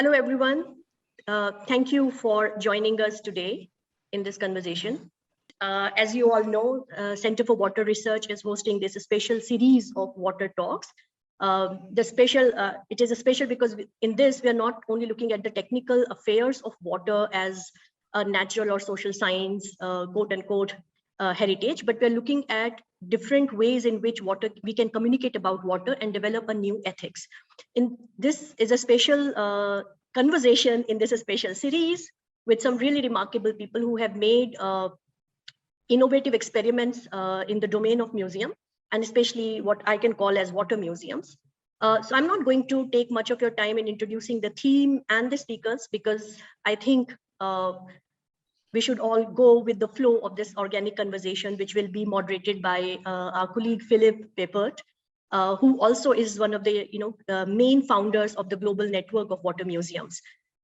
Hello, everyone. Thank you for joining us today in this conversation. As you all know, Center for Water Research is hosting this special series of water talks. It is a special because in this, we are not only looking at the technical affairs of water as a natural or social science, quote unquote, heritage, but we're looking at different ways in which we can communicate about water and develop a new ethics. This is a special conversation in this special series with some really remarkable people who have made innovative experiments in the domain of museum, and especially what I can call as water museums. So I'm not going to take much of your time in introducing the theme and the speakers, because I think we should all go with the flow of this organic conversation, which will be moderated by our colleague Philip Peppert, who also is one of the main founders of the global network of water museums.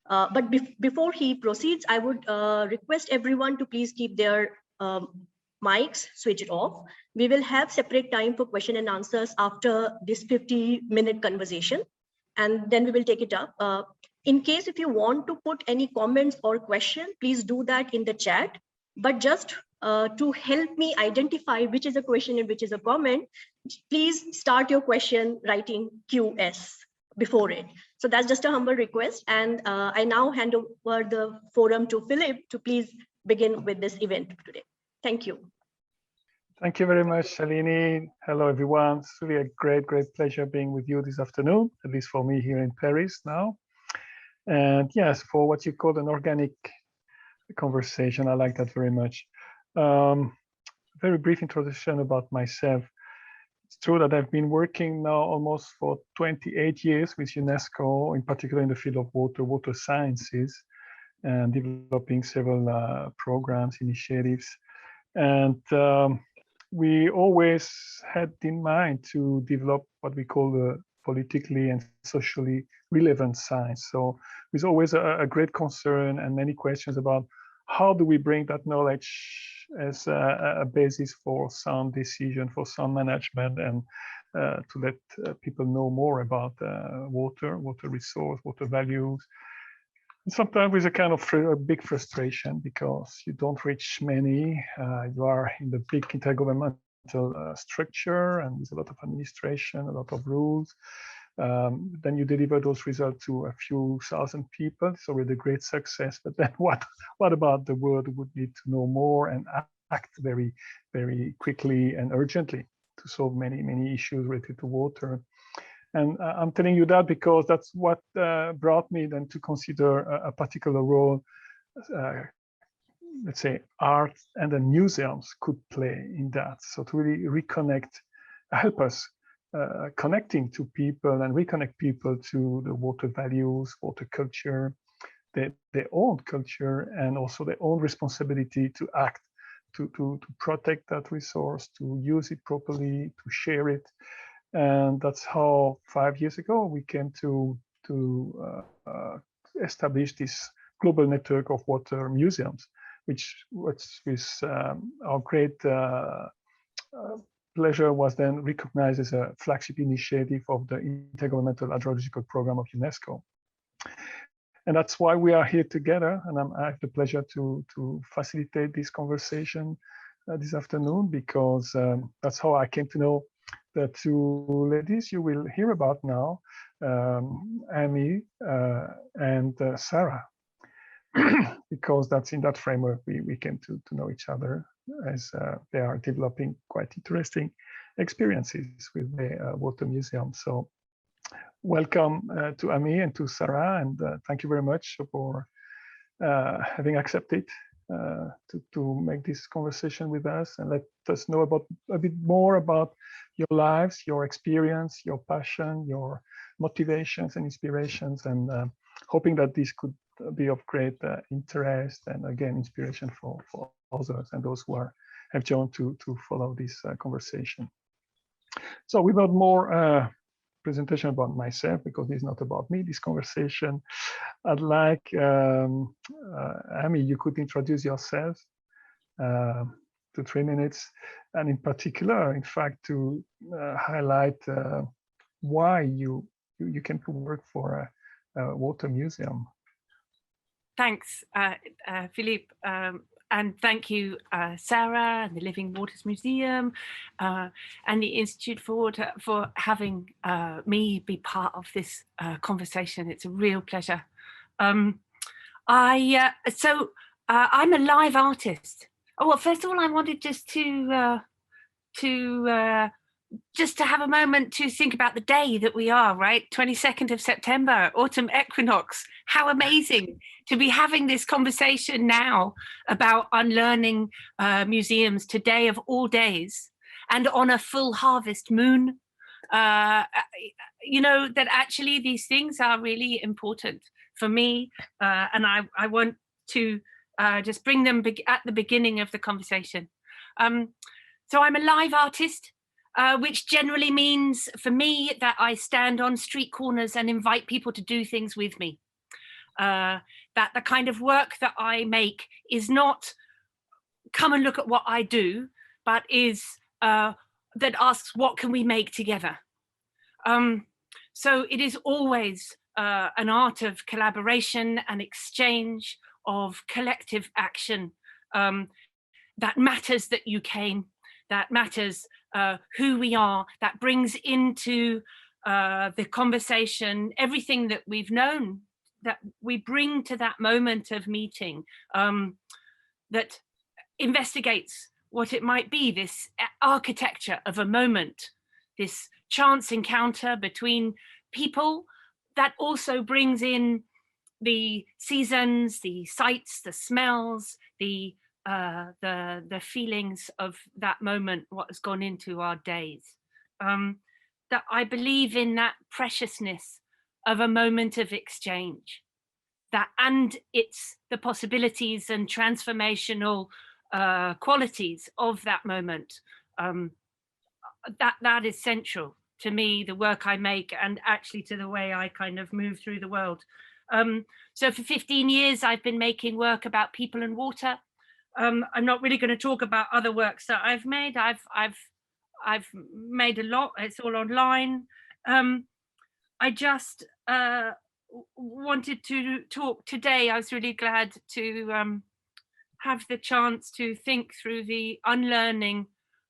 But before he proceeds, I would request everyone to please keep their mics switched off. We will have separate time for question and answers after this 50-minute conversation, and then we will take it up. In case if you want to put any comments or question, please do that in the chat. But just to help me identify which is a question and which is a comment, please start your question writing QS before it. So that's just a humble request. And I now hand over the forum to Philip to please begin with this event today. Thank you. Thank you very much, Shalini. Hello, everyone. It's really a great pleasure being with you this afternoon, at least for me here in Paris now. And yes, for what you call an organic conversation, I like that very much. Very brief introduction about myself. It's true that I've been working now almost for 28 years with UNESCO, in particular in the field of water sciences, and developing several programs, initiatives. And we always had in mind to develop what we call the politically and socially relevant science. So there's always a great concern and many questions about how do we bring that knowledge as a basis for sound decision, for sound management, and to let people know more about water resource, water values. And sometimes with a kind of a big frustration because you don't reach many. You are in the big intergovernmental structure, and there's a lot of administration, a lot of rules. Then you deliver those results to a few thousand people. It's already a great success. But then what about the world who would need to know more and act very, very quickly and urgently to solve many issues related to water? And I'm telling you that because that's what brought me then to consider a particular role, let's say, art and the museums could play in that. So to really reconnect, help us connecting to people and reconnect people to the water values, water culture, their own culture, and also their own responsibility to act, to protect that resource, to use it properly, to share it. And that's how 5 years ago we came to establish this global network of water museums, which with our great pleasure was then recognized as a flagship initiative of the Intergovernmental Hydrological Program of UNESCO. And that's why we are here together, and I have the pleasure to facilitate this conversation this afternoon, because that's how I came to know the two ladies you will hear about now, Amy and Sarah, because that's in that framework we came to know each other, as they are developing quite interesting experiences with the water museum. So welcome to Amy and to Sarah, and thank you very much for having accepted to make this conversation with us and let us know about a bit more about your lives, your experience, your passion, your motivations and inspirations, and hoping that this could be of great interest and again inspiration for others and those who have joined to follow this conversation. So without more presentation about myself, because this is not about me, this conversation, I'd like Amy, you could introduce yourself to 3 minutes, and in particular, in fact, to highlight why you came to work for water museum. Thanks, Philippe. And thank you, Sarah, and the Living Waters Museum, and the Institute for Water for having me be part of this conversation. It's a real pleasure. I'm a live artist. Oh, well, first of all, I wanted just to have a moment to think about the day that we are, right? 22nd of September, autumn equinox. How amazing to be having this conversation now about unlearning museums today of all days, and on a full harvest moon. You know, that actually these things are really important for me, and I want to just bring them at the beginning of the conversation. So I'm a live artist, which generally means for me that I stand on street corners and invite people to do things with me. That the kind of work that I make is not come and look at what I do, but is that asks, what can we make together? So it is always an art of collaboration and exchange, of collective action, that matters that you came, that matters who we are, that brings into the conversation everything that we've known, that we bring to that moment of meeting, that investigates what it might be, this architecture of a moment, this chance encounter between people that also brings in the seasons, the sights, the smells, the feelings of that moment, what has gone into our days. That I believe in that preciousness of a moment of exchange, that and it's the possibilities and transformational qualities of that moment. That is central to me, the work I make, and actually to the way I kind of move through the world. So for 15 years, I've been making work about people and water. I'm not really going to talk about other works that I've made. I've made a lot. It's all online. I just wanted to talk today. I was really glad to have the chance to think through the unlearning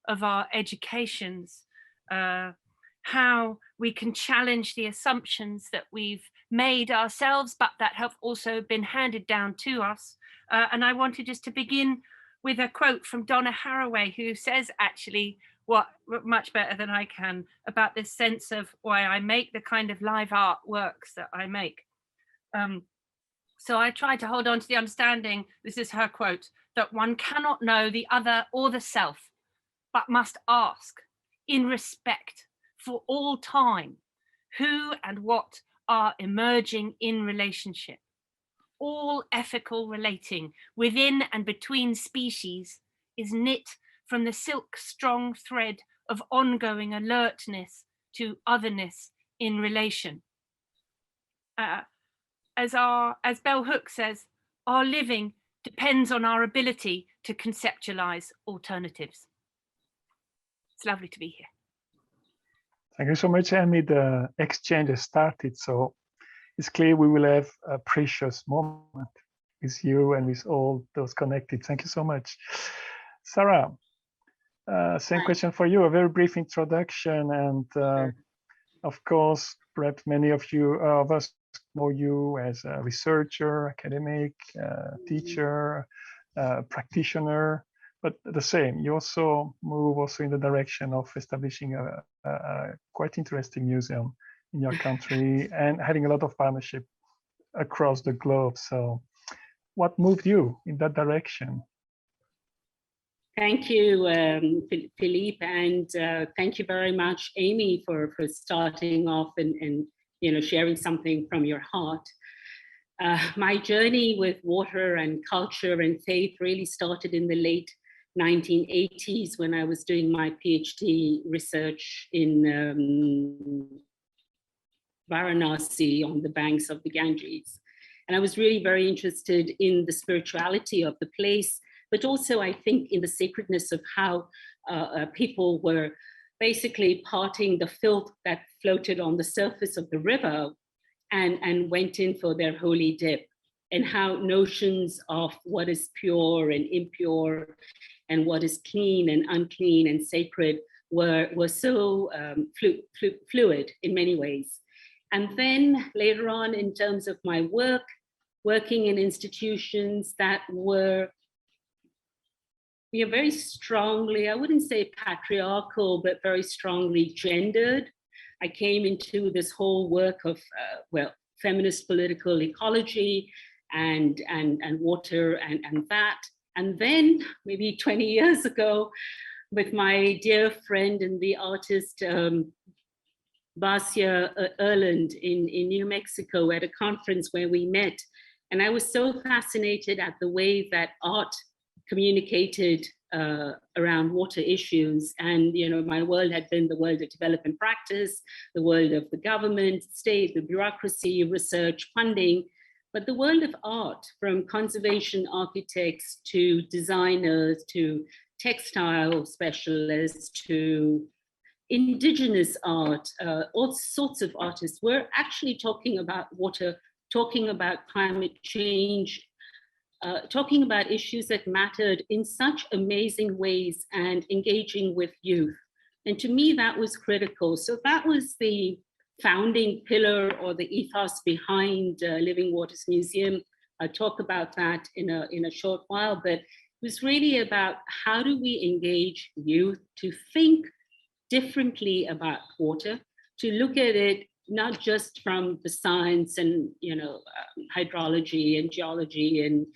of our educations, how we can challenge the assumptions that we've made ourselves, but that have also been handed down to us. And I wanted just to begin with a quote from Donna Haraway, who says actually what much better than I can about this sense of why I make the kind of live art works that I make. So I try to hold on to the understanding, this is her quote, that one cannot know the other or the self, but must ask in respect for all time, who and what are emerging in relationship. All ethical relating within and between species is knit from the silk strong thread of ongoing alertness to otherness in relation. As Bell Hooks says, our living depends on our ability to conceptualize alternatives. It's lovely to be here. Thank you so much, Amy. The exchange has started, so it's clear we will have a precious moment with you and with all those connected. Thank you so much. Sarah, same question for you, a very brief introduction. And of course, perhaps many of us know you as a researcher, academic, teacher, practitioner, but the same, you also move in the direction of establishing a quite interesting museum in your country and having a lot of partnership across the globe. So what moved you in that direction? Thank you, Philippe, and thank you very much, Amy, for starting off and sharing something from your heart. My journey with water and culture and faith really started in the late 1980s when I was doing my PhD research in Varanasi on the banks of the Ganges. And I was really very interested in the spirituality of the place, but also I think in the sacredness of how people were basically parting the filth that floated on the surface of the river and went in for their holy dip, and how notions of what is pure and impure and what is clean and unclean and sacred were so fluid in many ways. And then later on, in terms of my work, working in institutions that were very strongly, I wouldn't say patriarchal, but very strongly gendered. I came into this whole work of, feminist political ecology and water and that. And then maybe 20 years ago, with my dear friend and the artist, Basia Erland in New Mexico at a conference where we met. And I was so fascinated at the way that art communicated around water issues. And, my world had been the world of development practice, the world of the government, state, the bureaucracy, research, funding, but the world of art, from conservation architects to designers, to textile specialists, to indigenous art, all sorts of artists were actually talking about water, talking about climate change, talking about issues that mattered in such amazing ways and engaging with youth. And to me, that was critical. So that was the founding pillar or the ethos behind Living Waters Museum. I'll talk about that in a short while, but it was really about how do we engage youth to think differently about water, to look at it not just from the science and hydrology and geology and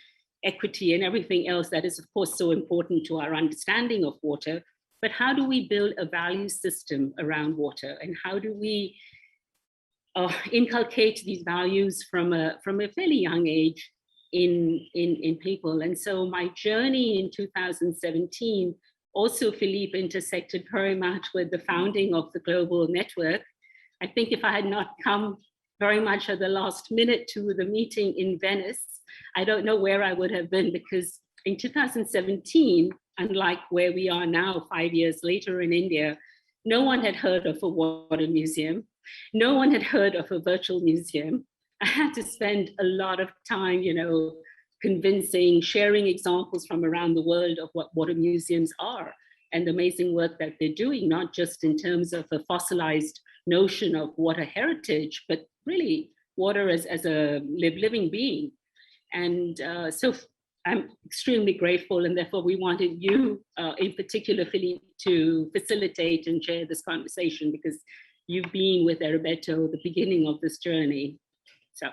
equity and everything else that is of course so important to our understanding of water, but how do we build a value system around water, and how do we inculcate these values from a fairly young age in people. And so my journey in 2017 also, Philippe, intersected very much with the founding of the global network. I think if I had not come very much at the last minute to the meeting in Venice, I don't know where I would have been, because in 2017, unlike where we are now 5 years later in India, no one had heard of a water museum. No one had heard of a virtual museum. I had to spend a lot of time, convincing, sharing examples from around the world of what water museums are and the amazing work that they're doing, not just in terms of a fossilized notion of water heritage, but really water as a living being. And so I'm extremely grateful, and therefore we wanted you in particular, Philippe, to facilitate and share this conversation, because you've been with Roberto at the beginning of this journey. So.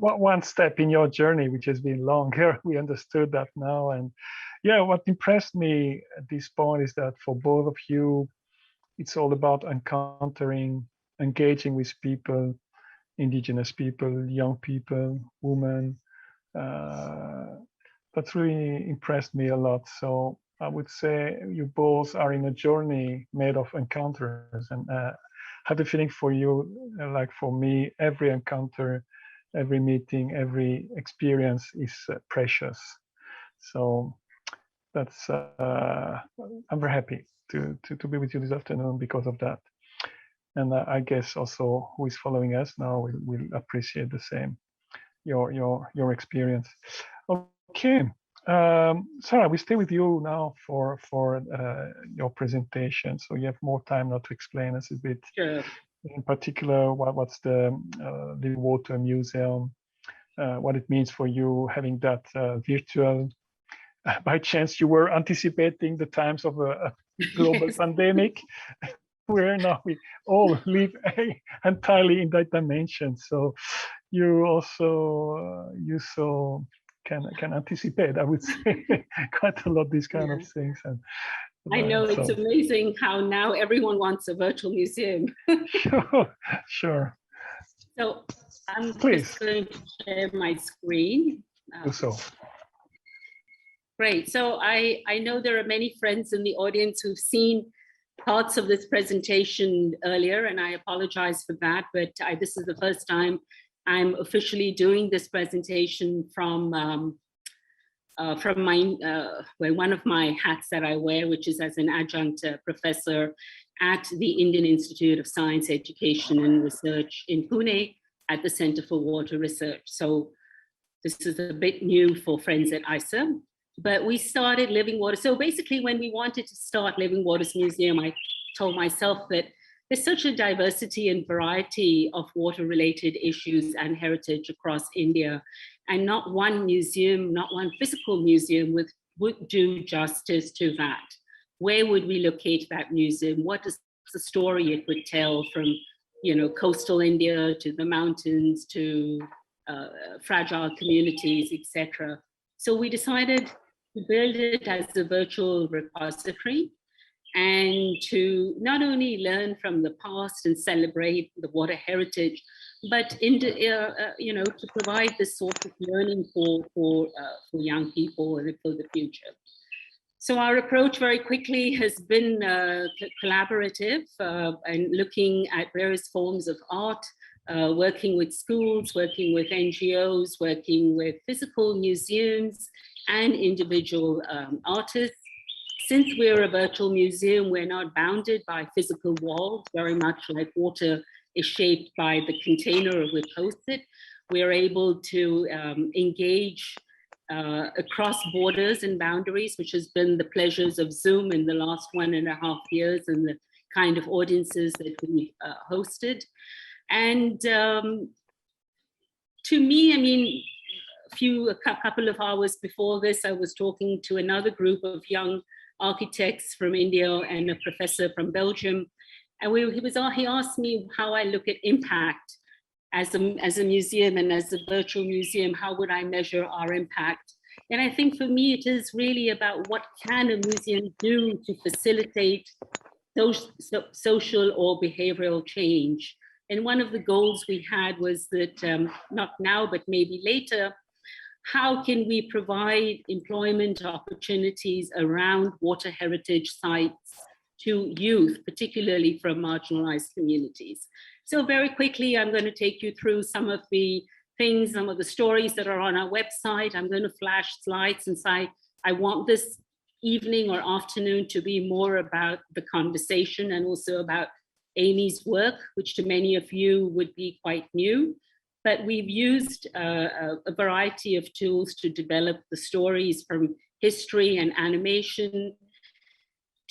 One step in your journey, which has been long. Here we understood that now. And yeah, what impressed me at this point is that for both of you, it's all about encountering, engaging with people, indigenous people, young people, women. That's really impressed me a lot. So I would say you both are in a journey made of encounters, and I have the feeling for you, like for me, every encounter, every meeting, every experience is precious. So that's I'm very happy to be with you this afternoon because of that. And I guess also who is following us now will appreciate the same, your experience. Okay, Sarah, we stay with you now for your presentation. So you have more time now to explain us a bit. Sure. In particular, what's the Water Museum, what it means for you having that virtual. By chance, you were anticipating the times of a global Yes. pandemic, where now we all live entirely in that dimension. So you also can anticipate, I would say, quite a lot these kind of things. And I know, it's amazing how now everyone wants a virtual museum. Sure. So I'm Please. just going to share my screen. Do so. Great. So I know there are many friends in the audience who've seen parts of this presentation earlier, and I apologize for that, but this is the first time I'm officially doing this presentation from my one of my hats that I wear, which is as an adjunct professor at the Indian Institute of Science, Education and Research in Pune at the Center for Water Research. So this is a bit new for friends at ISA, but we started Living Water. So basically when we wanted to start Living Waters Museum, I told myself that there's such a diversity and variety of water-related issues and heritage across India, and not one museum, not one physical museum would do justice to that. Where would we locate that museum? What is the story it would tell from, you know, coastal India to the mountains to fragile communities, etc. So we decided to build it as a virtual repository, and to not only learn from the past and celebrate the water heritage, but you know, to provide this sort of learning for young people and for the future. So our approach very quickly has been collaborative and looking at various forms of art, working with schools, working with NGOs, working with physical museums and individual artists. Since we're a virtual museum, we're not bounded by physical walls, very much like water is shaped by the container of which hosts it. We're able to engage across borders and boundaries, which has been the pleasures of Zoom in the last 1.5 years and the kind of audiences that we've hosted. And to me, I mean, a couple of hours before this, I was talking to another group of young architects from India and a professor from Belgium. And he asked me how I look at impact as a museum and as a virtual museum. How would I measure our impact? And I think for me, it is really about what can a museum do to facilitate social or behavioral change. And one of the goals we had was that, not now, but maybe later, how can we provide employment opportunities around water heritage sites to youth, particularly from marginalized communities? So very quickly, I'm going to take you through some of the things, some of the stories that are on our website. I'm going to flash slides and say, I want this evening or afternoon to be more about the conversation and also about Amy's work, which to many of you would be quite new. But we've used a variety of tools to develop the stories, from history and animation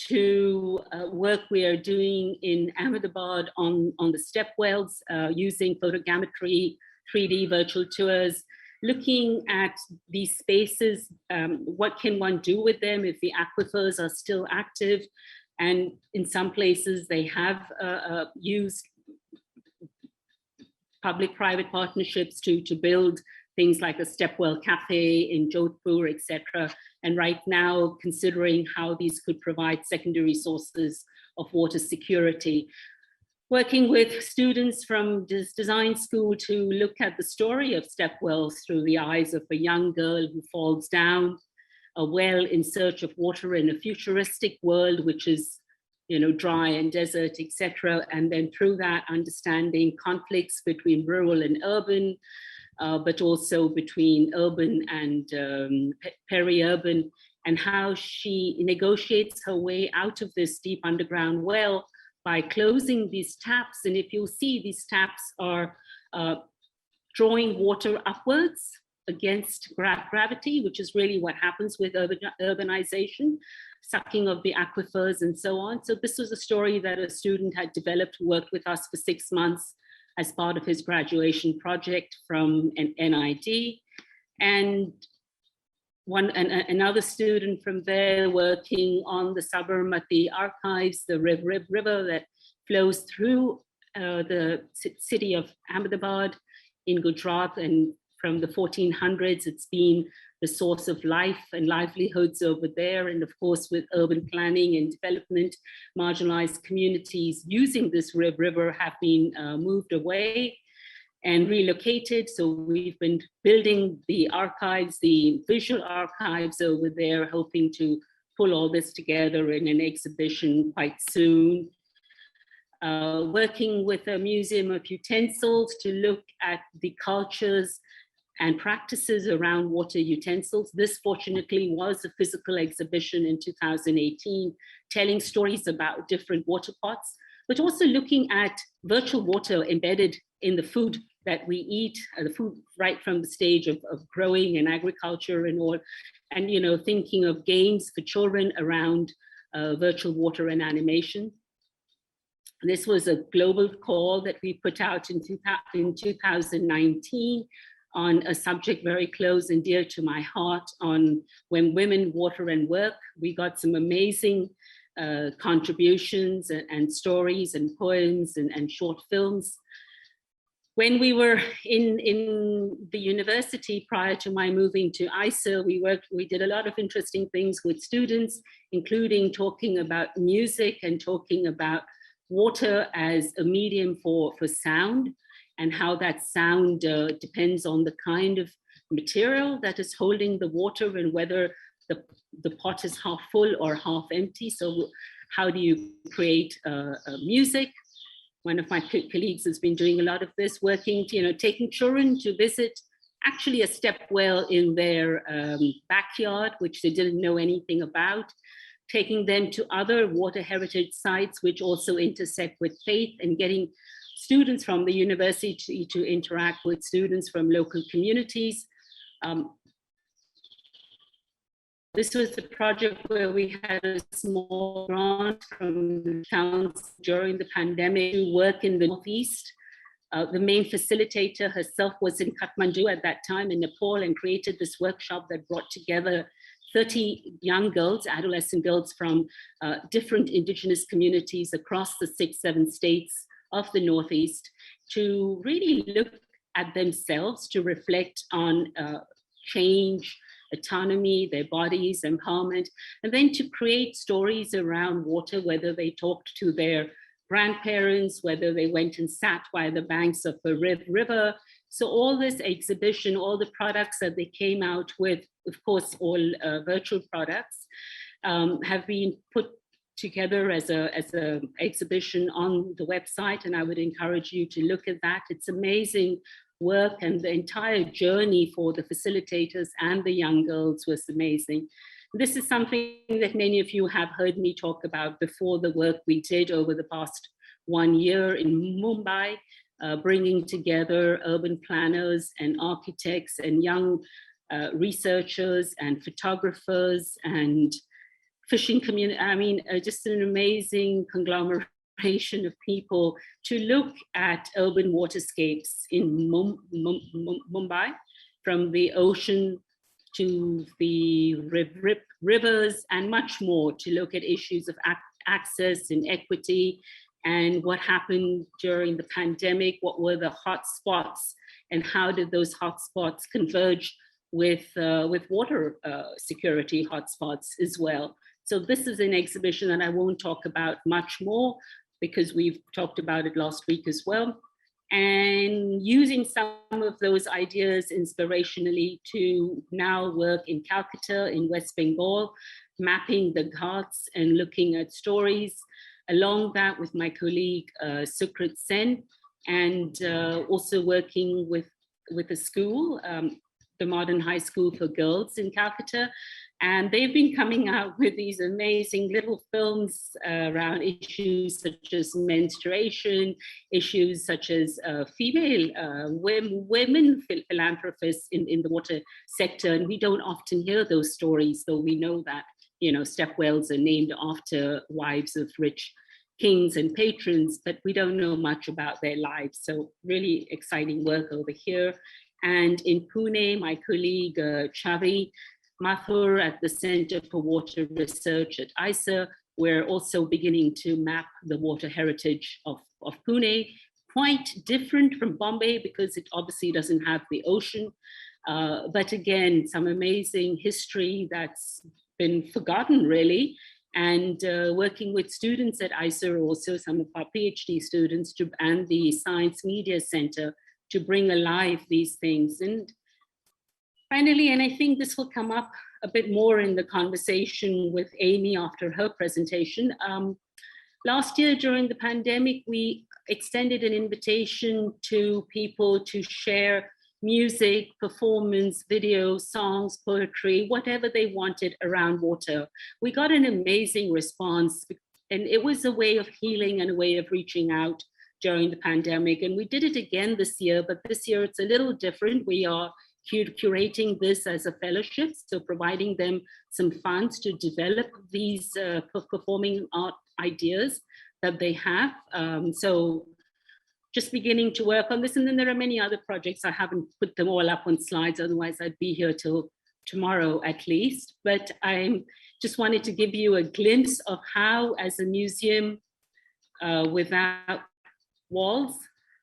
to work we are doing in Ahmedabad on the Stepwells, using photogrammetry, 3D virtual tours, looking at these spaces, what can one do with them if the aquifers are still active? And in some places they have used public-private partnerships to build things like a Stepwell cafe in Jodhpur, etc. And right now, considering how these could provide secondary sources of water security. Working with students from this design school to look at the story of Stepwells through the eyes of a young girl who falls down a well in search of water in a futuristic world, which is, you know, dry and desert, etc. And then through that, understanding conflicts between rural and urban, but also between urban and peri-urban, and how she negotiates her way out of this deep underground well by closing these taps. And if you'll see, these taps are drawing water upwards against gravity, which is really what happens with urbanization, sucking of the aquifers and so on. So this was a story that a student had developed, worked with us for 6 months as part of his graduation project from an NID. And another student from there working on the Sabarmati archives, the river that flows through the city of Ahmedabad in Gujarat, and from the 1400s, it's been the source of life and livelihoods over there. And of course, with urban planning and development, marginalized communities using this river have been moved away and relocated. So we've been building the archives, the visual archives over there, hoping to pull all this together in an exhibition quite soon. Working with a museum of utensils to look at the cultures and practices around water utensils. This fortunately was a physical exhibition in 2018, telling stories about different water pots, but also looking at virtual water embedded in the food that we eat, the food right from the stage of growing and agriculture and all, and thinking of games for children around virtual water and animation. This was a global call that we put out in 2019 on a subject very close and dear to my heart, on when women water and work. We got some amazing contributions and stories and poems and short films. When we were in the university prior to my moving to ISA, we did a lot of interesting things with students, including talking about music and talking about water as a medium for sound, and how that sound depends on the kind of material that is holding the water and whether the pot is half full or half empty. So how do you create music? One of my colleagues has been doing a lot of this, working, taking children to visit actually a stepwell in their backyard, which they didn't know anything about, taking them to other water heritage sites, which also intersect with faith, and getting students from the university to interact with students from local communities. This was the project where we had a small grant from the council during the pandemic to work in the Northeast. The main facilitator herself was in Kathmandu at that time in Nepal, and created this workshop that brought together 30 young girls, adolescent girls from different indigenous communities across the 6-7 states of the Northeast, to really look at themselves, to reflect on change, autonomy, their bodies, empowerment, and then to create stories around water, whether they talked to their grandparents, whether they went and sat by the banks of a river. So all this exhibition, all the products that they came out with, of course, all virtual products, have been put together as a exhibition on the website, and I would encourage you to look at that. It's amazing work, and the entire journey for the facilitators and the young girls was amazing. This is something that many of you have heard me talk about before, the work we did over the past 1 year in Mumbai, bringing together urban planners and architects and young researchers and photographers and fishing community. I mean, just an amazing conglomeration of people to look at urban waterscapes in Mumbai, from the ocean to the rivers and much more, to look at issues of access and equity, and what happened during the pandemic, what were the hot spots, and how did those hot spots converge with water security hotspots as well. So this is an exhibition that I won't talk about much more, because we've talked about it last week as well. And using some of those ideas inspirationally to now work in Calcutta in West Bengal, mapping the Ghats and looking at stories. Along that with my colleague Sukrit Sen, and also working with a school, the Modern High School for Girls in Calcutta. And they've been coming out with these amazing little films around issues such as menstruation, issues such as female women philanthropists in the water sector. And we don't often hear those stories, though we know that, Stepwells are named after wives of rich kings and patrons, but we don't know much about their lives. So really exciting work over here. And in Pune, my colleague Chavi Mathur at the Center for Water Research at ISA, we're also beginning to map the water heritage of Pune. Quite different from Bombay because it obviously doesn't have the ocean. But again, some amazing history that's been forgotten really. And working with students at ISA, also some of our PhD students and the Science Media Center to bring alive these things. And finally, and I think this will come up a bit more in the conversation with Amy after her presentation. Last year during the pandemic, we extended an invitation to people to share music, performance, video, songs, poetry, whatever they wanted around water. We got an amazing response, and it was a way of healing and a way of reaching out during the pandemic. And we did it again this year, but this year it's a little different. We are curating this as a fellowship, so providing them some funds to develop these performing art ideas that they have. So just beginning to work on this. And then there are many other projects. I haven't put them all up on slides, otherwise I'd be here till tomorrow at least. But I just wanted to give you a glimpse of how, as a museum without walls,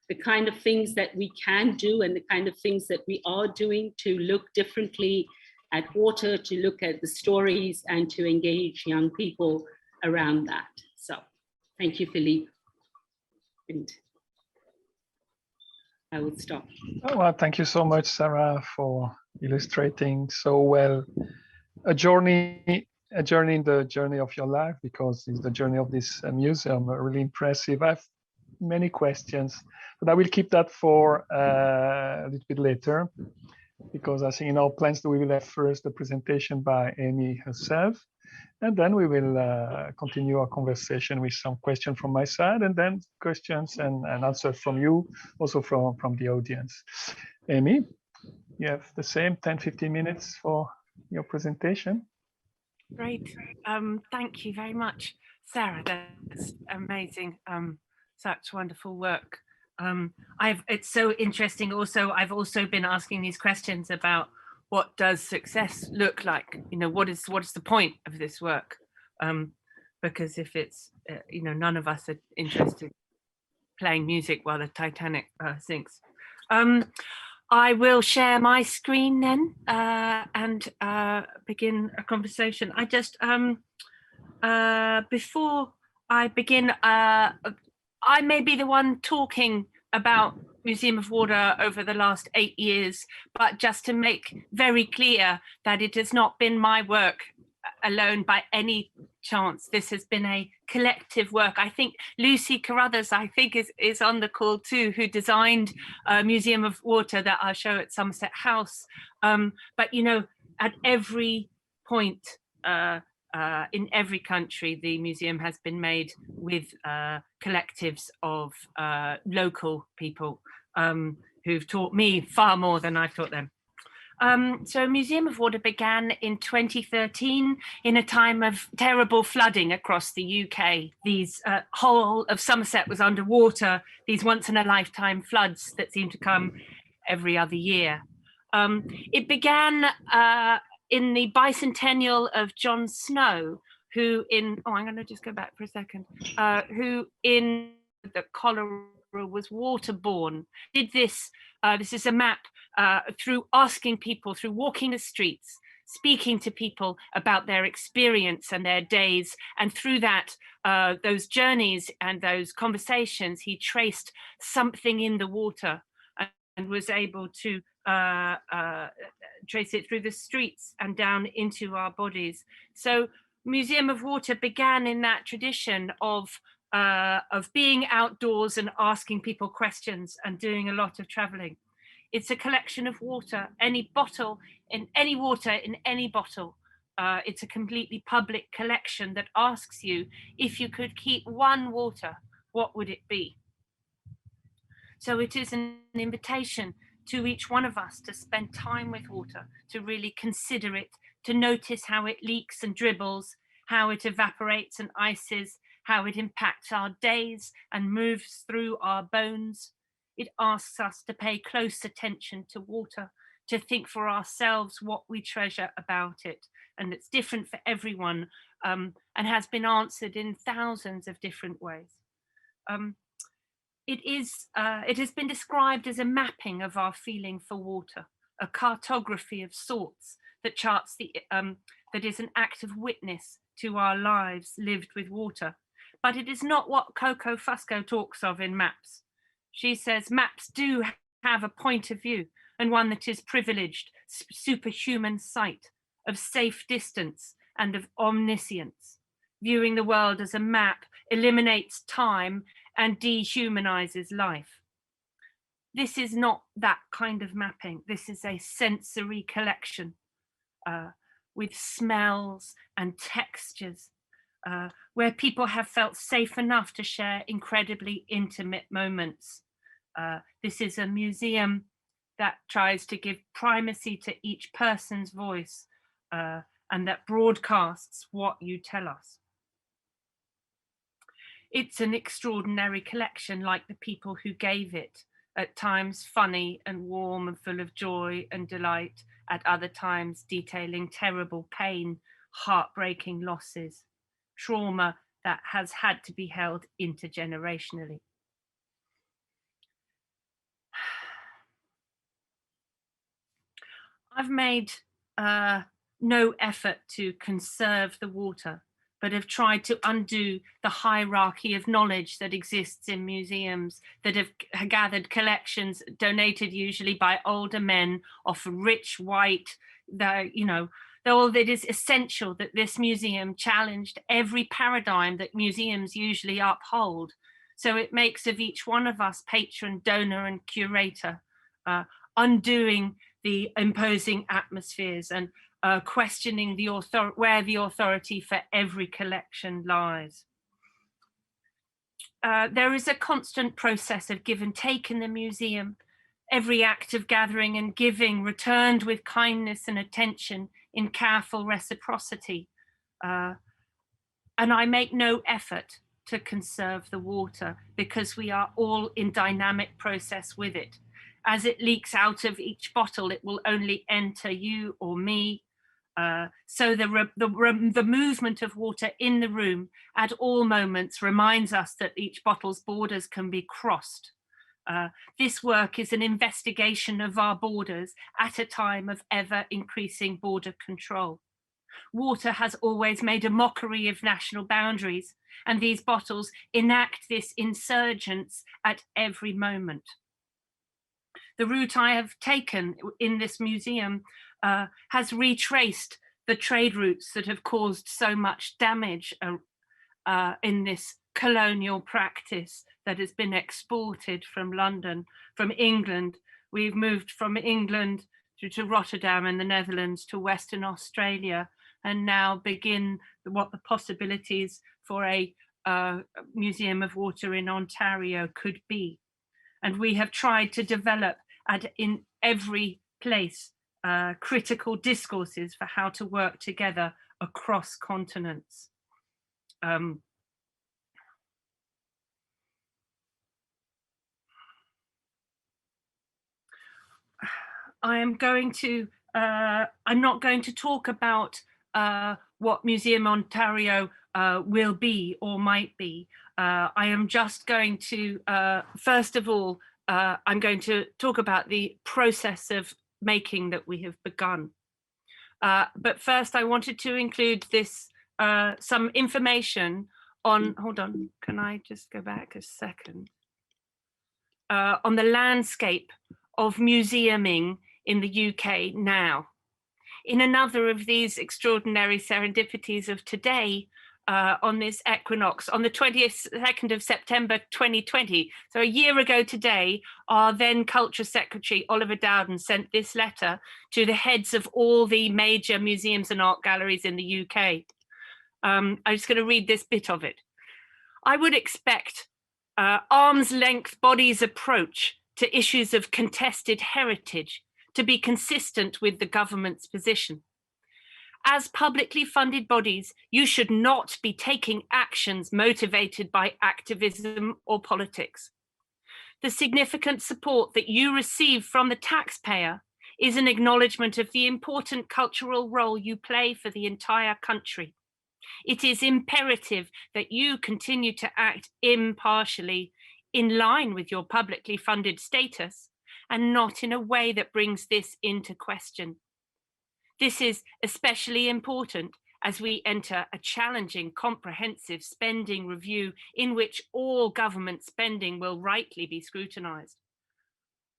the kind of things that we can do and the kind of things that we are doing to look differently at water, to look at the stories and to engage young people around that. So thank you, Philippe. And I will stop. Oh, well, thank you so much, Sarah, for illustrating so well a journey in the journey of your life, because it's the journey of this museum. Really impressive. I have many questions, but I will keep that for a little bit later, because I think in our plans we will have first the presentation by Amy herself, and then we will continue our conversation with some questions from my side, and then questions and answers from you, also from the audience. Amy, you have the same 10-15 minutes for your presentation. Great. Thank you very much, Sarah. That's amazing. Such wonderful work. It's so interesting. Also, I've also been asking these questions about what does success look like? You know, what is the point of this work? Because if it's you know, none of us are interested in playing music while the Titanic sinks. I will share my screen then and begin a conversation. I just before I begin, I may be the one talking about Museum of Water over the last 8 years, but just to make very clear that it has not been my work alone by any chance. This has been a collective work. I think Lucy Carruthers, is on the call too, who designed Museum of Water that I'll show at Somerset House. But you know, at every point in every country, the museum has been made with collectives of local people who've taught me far more than I've taught them. So Museum of Water began in 2013 in a time of terrible flooding across the UK. These whole of Somerset was underwater, these once in a lifetime floods that seem to come every other year. It began in the bicentennial of John Snow, who in, I'm going to just go back for a second, who in the cholera was waterborne, did this, this is a map, through asking people, through walking the streets, speaking to people about their experience and their days, and through that, those journeys and those conversations, he traced something in the water and was able to trace it through the streets and down into our bodies. So Museum of Water began in that tradition of being outdoors and asking people questions and doing a lot of traveling. It's a collection of water, any bottle, in any water, in any bottle. It's a completely public collection that asks you, if you could keep one water, what would it be? So it is an invitation to each one of us to spend time with water, to really consider it, to notice how it leaks and dribbles, how it evaporates and ices, how it impacts our days and moves through our bones. It asks us to pay close attention to water, to think for ourselves what we treasure about it. And it's different for everyone and has been answered in thousands of different ways. It has been described as a mapping of our feeling for water, a cartography of sorts that charts that is an act of witness to our lives lived with water. But it is not what Coco Fusco talks of in maps. She says maps do have a point of view, and one that is privileged, superhuman sight, of safe distance and of omniscience. Viewing the world as a map eliminates time and dehumanizes life. this is not that kind of mapping. This is a sensory collection with smells and textures, where people have felt safe enough to share incredibly intimate moments. This is a museum that tries to give primacy to each person's voice, and that broadcasts what you tell us. It's an extraordinary collection, like the people who gave it, at times funny and warm and full of joy and delight, at other times detailing terrible pain, heartbreaking losses, trauma that has had to be held intergenerationally. I've made no effort to conserve the water, but have tried to undo the hierarchy of knowledge that exists in museums that have gathered collections donated usually by older men, often rich, white, though it is essential that this museum challenged every paradigm that museums usually uphold. So it makes of each one of us patron, donor, and curator, undoing the imposing atmospheres and questioning the where the authority for every collection lies. There is a constant process of give and take in the museum. Every act of gathering and giving returned with kindness and attention in careful reciprocity. And I make no effort to conserve the water because we are all in dynamic process with it. As it leaks out of each bottle, it will only enter you or me. So the movement of water in the room at all moments reminds us that each bottle's borders can be crossed. This work is an investigation of our borders at a time of ever increasing border control. Water has always made a mockery of national boundaries, and these bottles enact this insurgence at every moment. The route I have taken in this museum has retraced the trade routes that have caused so much damage in this colonial practice that has been exported from London, from England. We've moved from England through to Rotterdam in the Netherlands to Western Australia, and now begin what the possibilities for a museum of water in Ontario could be. And we have tried to develop in every place critical discourses for how to work together across continents. I'm not going to talk about what Museum Ontario will be or might be. I am just going to, first of all, I'm going to talk about the process of making that we have begun. But first I wanted to include this, some information on, hold on, can I just go back a second? On the landscape of museuming in the UK now. In another of these extraordinary serendipities of today, on this equinox, on the 22nd of September 2020, so a year ago today, our then Culture Secretary, Oliver Dowden, sent this letter to the heads of all the major museums and art galleries in the UK. I'm just going to read this bit of it. I would expect arm's length bodies' approach to issues of contested heritage to be consistent with the government's position. As publicly funded bodies, you should not be taking actions motivated by activism or politics. The significant support that you receive from the taxpayer is an acknowledgement of the important cultural role you play for the entire country. It is imperative that you continue to act impartially in line with your publicly funded status and not in a way that brings this into question. This is especially important as we enter a challenging, comprehensive spending review in which all government spending will rightly be scrutinised.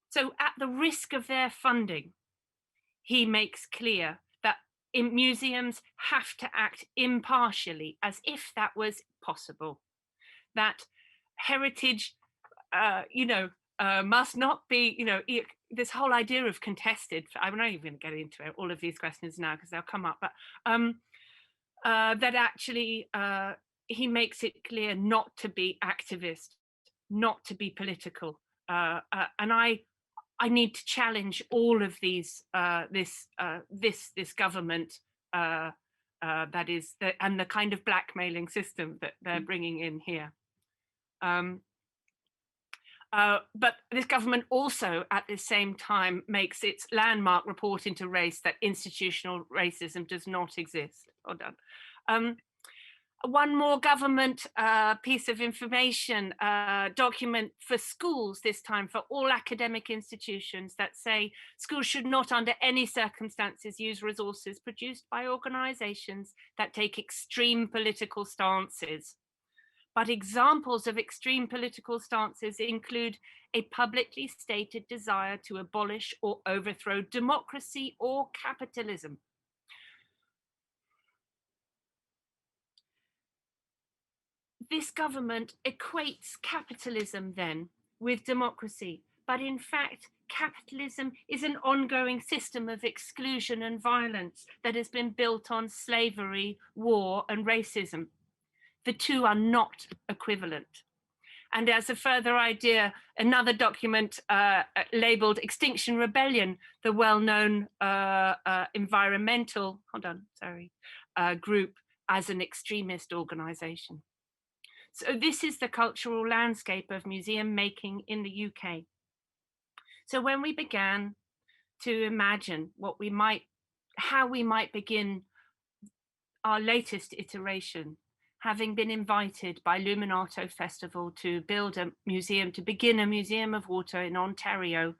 So at the risk of their funding, he makes clear that museums have to act impartially, as if that was possible, that heritage must not be, this whole idea of contested. I'm not even going to get into all of these questions now because they'll come up, but that actually he makes it clear not to be activist, not to be political, and I need to challenge all of these this government that is and the kind of blackmailing system that they're bringing in here. But this government also at the same time makes its landmark report into race that institutional racism does not exist. Hold on. One more government piece of information, document for schools, this time for all academic institutions, that say schools should not under any circumstances use resources produced by organizations that take extreme political stances. But examples of extreme political stances include a publicly stated desire to abolish or overthrow democracy or capitalism. This government equates capitalism then with democracy, but in fact, capitalism is an ongoing system of exclusion and violence that has been built on slavery, war, and racism. The two are not equivalent. And as a further idea, another document labeled Extinction Rebellion, the well-known environmental group, as an extremist organization. So this is the cultural landscape of museum making in the UK. So when we began to imagine how we might begin our latest iteration, having been invited by Luminato Festival to build a museum, to begin a museum of water in Ontario,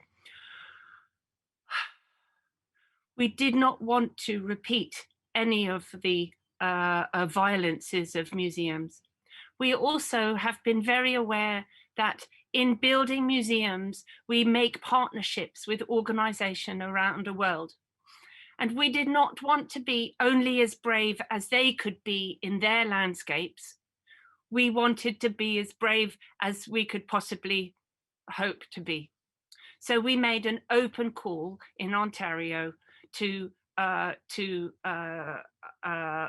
we did not want to repeat any of the violences of museums. We also have been very aware that in building museums, we make partnerships with organizations around the world. And we did not want to be only as brave as they could be in their landscapes. We wanted to be as brave as we could possibly hope to be. So we made an open call in Ontario to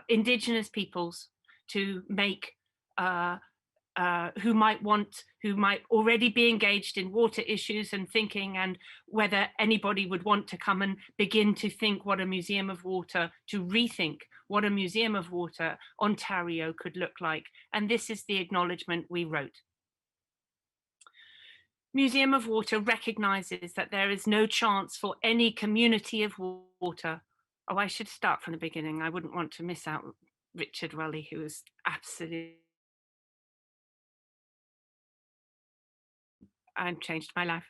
Indigenous peoples to make who might already be engaged in water issues and thinking, and whether anybody would want to come and begin to think what a museum of water, to rethink what a museum of water Ontario could look like. And this is the acknowledgement we wrote. Museum of Water recognizes that there is no chance for any community of water. Oh, I should start from the beginning. I wouldn't want to miss out Richard Welly, who is absolutely and changed my life.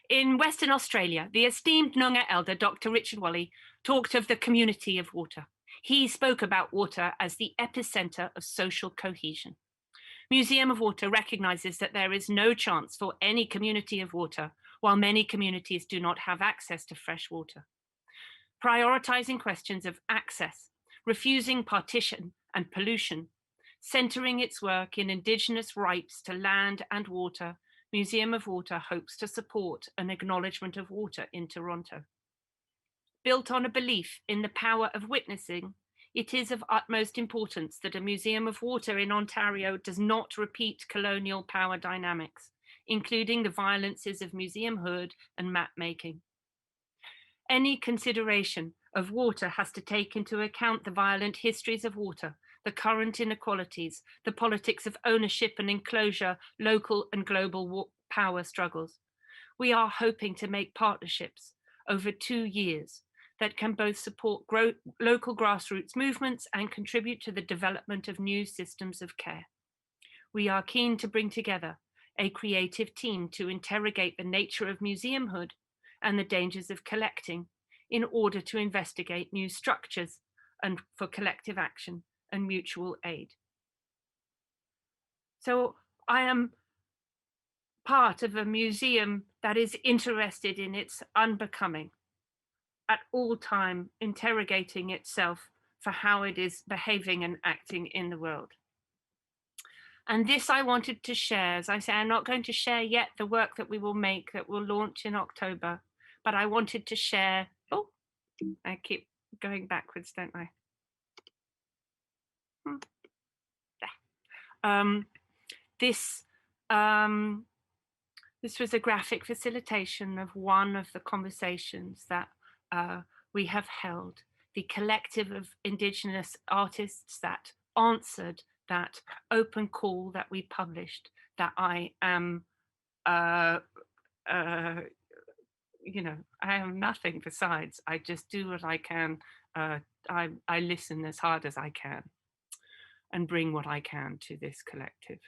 In Western Australia, the esteemed Noongar elder, Dr. Richard Wally, talked of the community of water. He spoke about water as the epicenter of social cohesion. Museum of Water recognizes that there is no chance for any community of water, while many communities do not have access to fresh water. Prioritizing questions of access, refusing partition and pollution, centering its work in Indigenous rights to land and water, Museum of Water hopes to support an acknowledgement of water in Toronto. Built on a belief in the power of witnessing, it is of utmost importance that a Museum of Water in Ontario does not repeat colonial power dynamics, including the violences of museumhood and map making. Any consideration of water has to take into account the violent histories of water, the current inequalities, the politics of ownership and enclosure, local and global power struggles. We are hoping to make partnerships over 2 years that can both support local grassroots movements and contribute to the development of new systems of care. We are keen to bring together a creative team to interrogate the nature of museumhood and the dangers of collecting in order to investigate new structures and for collective action and mutual aid. So I am part of a museum that is interested in its unbecoming, at all time interrogating itself for how it is behaving and acting in the world. And this I wanted to share. As I say, I'm not going to share yet the work that we will make that will launch in October, but I wanted to share, oh, I keep going backwards, don't I? This was a graphic facilitation of one of the conversations that we have held, the collective of Indigenous artists that answered that open call that we published, that I am, you know, I am nothing besides. I just do what I can. I listen as hard as I can and bring what I can to this collective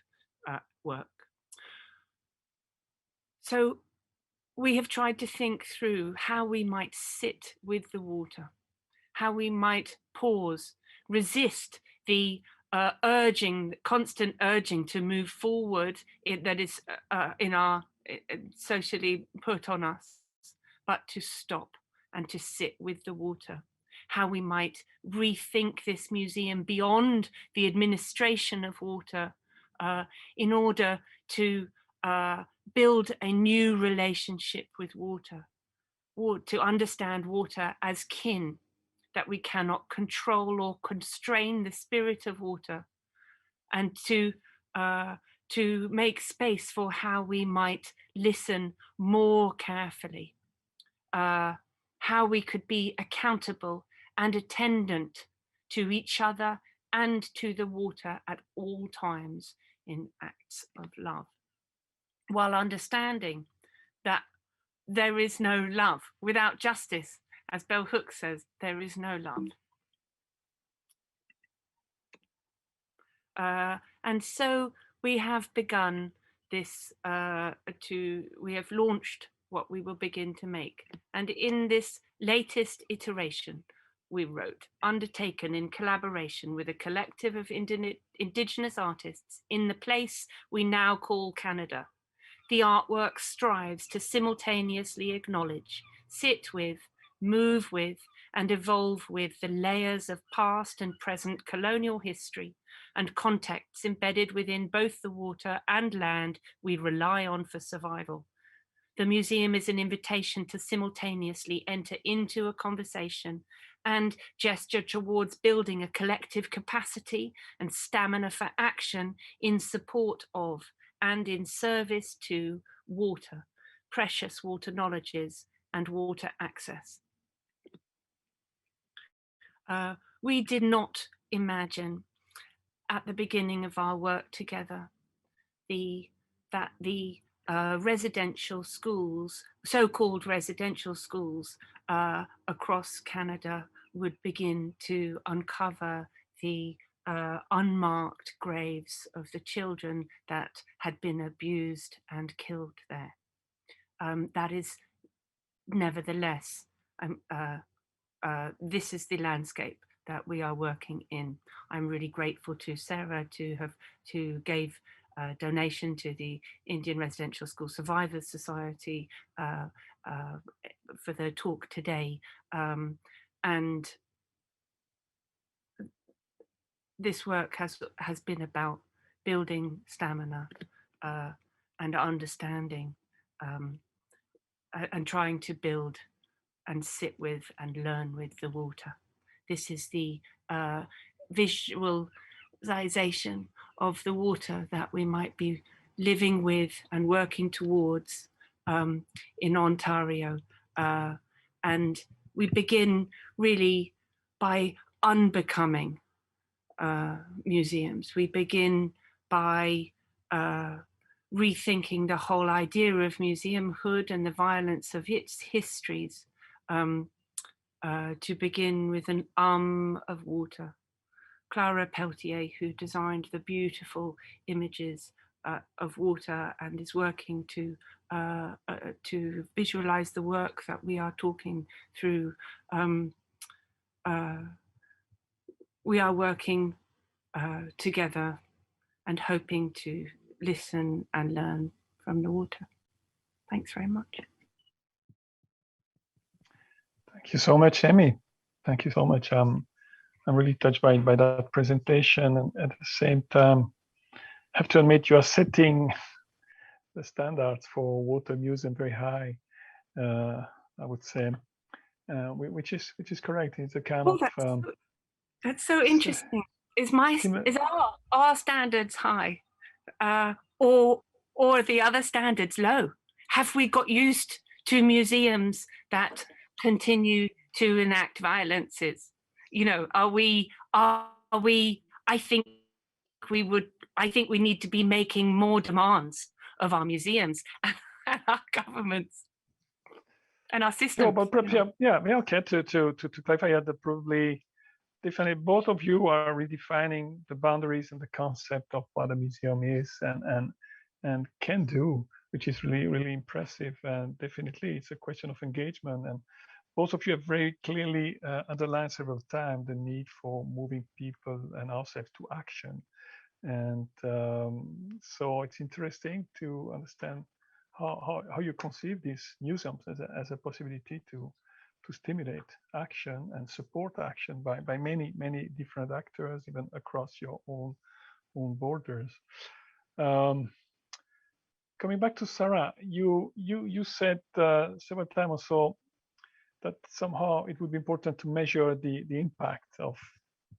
work. So we have tried to think through how we might sit with the water, how we might pause, resist the constant urging to move forward that is in our socially put on us, but to stop and to sit with the water. How we might rethink this museum beyond the administration of water in order to build a new relationship with water, or to understand water as kin, that we cannot control or constrain the spirit of water, and to make space for how we might listen more carefully, how we could be accountable and attendant to each other and to the water at all times in acts of love, while understanding that there is no love without justice. As Bell Hooks says, there is no love. And so we have begun this, we have launched what we will begin to make. And in this latest iteration, we wrote, undertaken in collaboration with a collective of Indigenous artists in the place we now call Canada. The artwork strives to simultaneously acknowledge, sit with, move with, and evolve with the layers of past and present colonial history and contexts embedded within both the water and land we rely on for survival. The museum is an invitation to simultaneously enter into a conversation and gesture towards building a collective capacity and stamina for action in support of and in service to water, precious water knowledges, and water access. We did not imagine at the beginning of our work together that the residential schools, so-called residential schools across Canada would begin to uncover the unmarked graves of the children that had been abused and killed there. That is, nevertheless, this is the landscape that we are working in. I'm really grateful to Sarah to gave a donation to the Indian Residential School Survivors Society for the talk today. And this work has been about building stamina and understanding and trying to build and sit with and learn with the water. This is the visualization of the water that we might be living with and working towards in Ontario. And we begin really by unbecoming museums. We begin by rethinking the whole idea of museumhood and the violence of its histories, to begin with an of water. Clara Peltier, who designed the beautiful images of water and is working to visualize the work that we are talking through. We are working together and hoping to listen and learn from the water. Thanks very much. Thank you so much, Amy. Thank you so much. I'm really touched by that presentation, and at the same time, have to admit you are setting the standards for water museum very high. I would say, which is correct. It's a kind of that's so interesting. Is our standards high, or are the other standards low? Have we got used to museums that continue to enact violences? You know, are we? I think we need to be making more demands of our museums and our governments and our systems. No, but perhaps, yeah, okay. To clarify, that probably definitely both of you are redefining the boundaries and the concept of what a museum is and can do, which is really impressive. And definitely, it's a question of engagement. And both of you have very clearly underlined several times the need for moving people and ourselves to action. And so it's interesting to understand how you conceive these museums as a possibility to stimulate action and support action by many different actors, even across your own borders. Coming back to Sarah, you said several times or so that somehow it would be important to measure the impact of,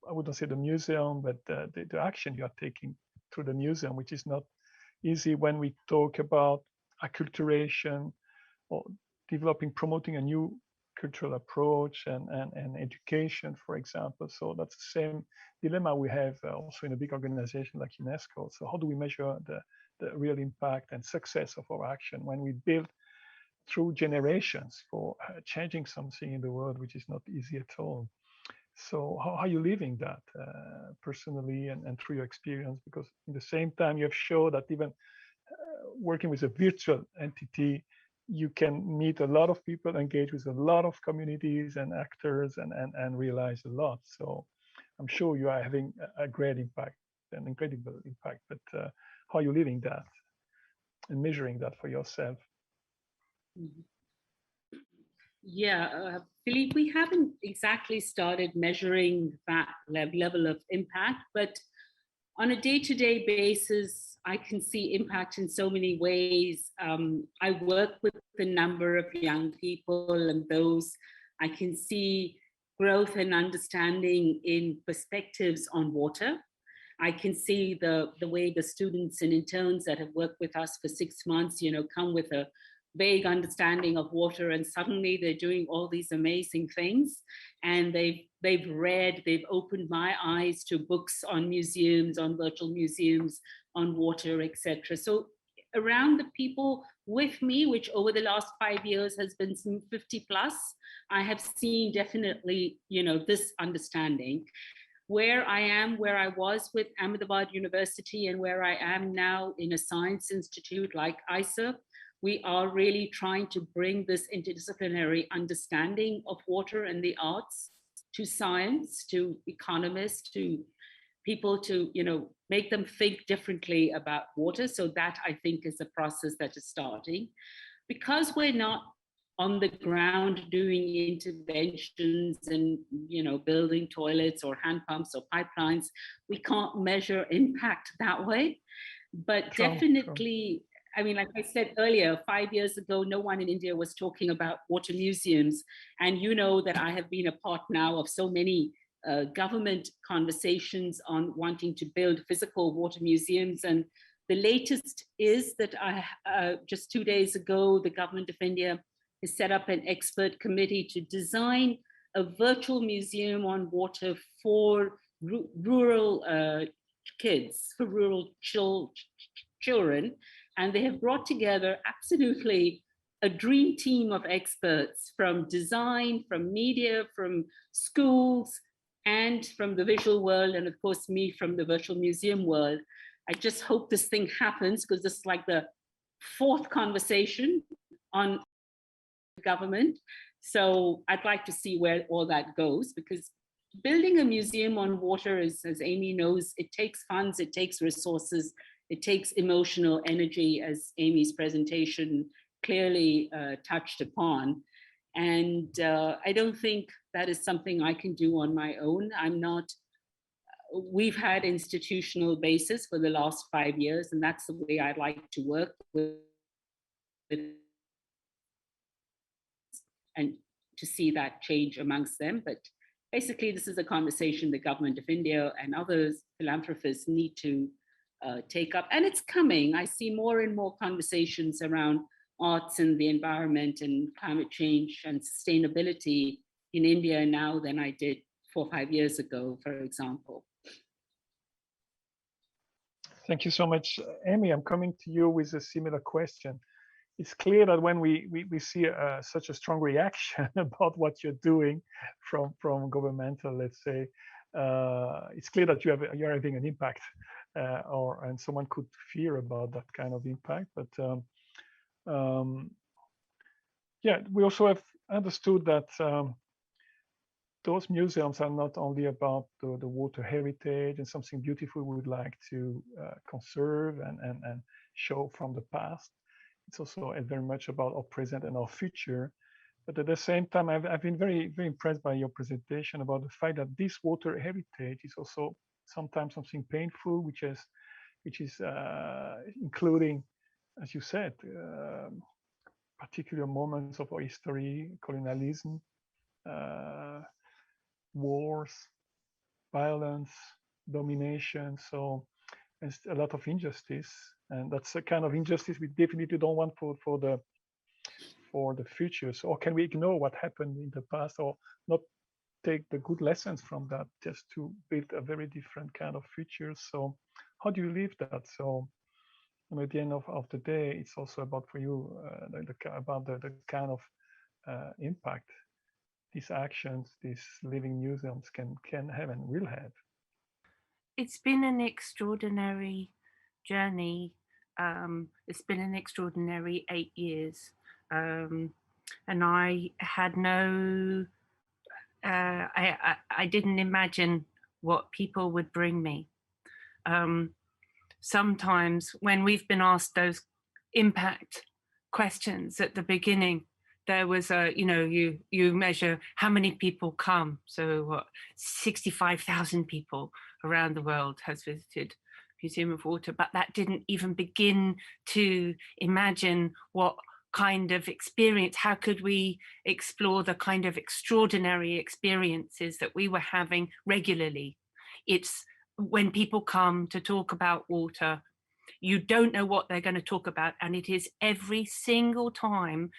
I wouldn't say the museum, but the action you are taking through the museum, which is not easy when we talk about acculturation or promoting a new cultural approach and education, for example. So that's the same dilemma we have also in a big organization like UNESCO. So how do we measure the real impact and success of our action when we build through generations for changing something in the world, which is not easy at all? So how are you living that personally and through your experience? Because in the same time, you have shown that even working with a virtual entity, you can meet a lot of people, engage with a lot of communities and actors and realize a lot. So I'm sure you are having a great impact, an incredible impact, but how are you living that and measuring that for yourself? Yeah, Philippe, we haven't exactly started measuring that level of impact, but on a day-to-day basis, I can see impact in so many ways. I work with a number of young people, and those I can see growth and understanding in perspectives on water. I can see the way the students and interns that have worked with us for 6 months, come with a vague understanding of water, and suddenly they're doing all these amazing things. And they've opened my eyes to books on museums, on virtual museums, on water, etc. So around the people with me, which over the last 5 years has been some 50 plus, I have seen definitely, this understanding. Where I was with Ahmedabad University and where I am now in a science institute like ISA, we are really trying to bring this interdisciplinary understanding of water and the arts to science, to economists, to people, to make them think differently about water. So that, I think, is a process that is starting. Because we're not on the ground doing interventions and building toilets or hand pumps or pipelines, we can't measure impact that way. But definitely, I mean, like I said earlier, 5 years ago, no one in India was talking about water museums. And you know that I have been a part now of so many government conversations on wanting to build physical water museums. And the latest is that just 2 days ago, the government of India has set up an expert committee to design a virtual museum on water for rural kids, for rural children. And they have brought together absolutely a dream team of experts from design, from media, from schools, and from the visual world, and of course me from the virtual museum world. I just hope this thing happens, because this is like the 4th conversation on government. So I'd like to see where all that goes, because building a museum on water is, as Amy knows, it takes funds, it takes resources, it takes emotional energy, as Amy's presentation clearly touched upon. And I don't think that is something I can do on my own. I'm not we've had institutional basis for the last 5 years, and that's the way I'd like to work with and to see that change amongst them. But basically, this is a conversation the government of India and others, philanthropists, need to take up. And it's coming. I see more and more conversations around arts and the environment and climate change and sustainability in India now than I did 4 or 5 years ago, for example. Thank you so much, Amy. I'm coming to you with a similar question. It's clear that when we see such a strong reaction about what you're doing from governmental, let's say, it's clear that you're having an impact, and someone could fear about that kind of impact. But yeah, we also have understood that those museums are not only about the water heritage and something beautiful we would like to conserve and show from the past. It's also very much about our present and our future. But at the same time, I've been very, very impressed by your presentation about the fact that this water heritage is also sometimes something painful, which is including, as you said, particular moments of our history, colonialism, wars, violence, domination. So there's a lot of injustice, and that's a kind of injustice we definitely don't want for the future. So, or can we ignore what happened in the past, or not take the good lessons from that just to build a very different kind of future? So how do you live that? So, and at the end of the day, it's also about for you about the kind of impact these actions, these living museums can have and will have. It's been an extraordinary journey. It's been an extraordinary 8 years. And I had no, I didn't imagine what people would bring me. Sometimes when we've been asked those impact questions at the beginning, there was you measure how many people come. So what, 65,000 people around the world has visited Museum of Water, but that didn't even begin to imagine what kind of experience, how could we explore the kind of extraordinary experiences that we were having regularly. It's when people come to talk about water, you don't know what they're going to talk about, and it is every single time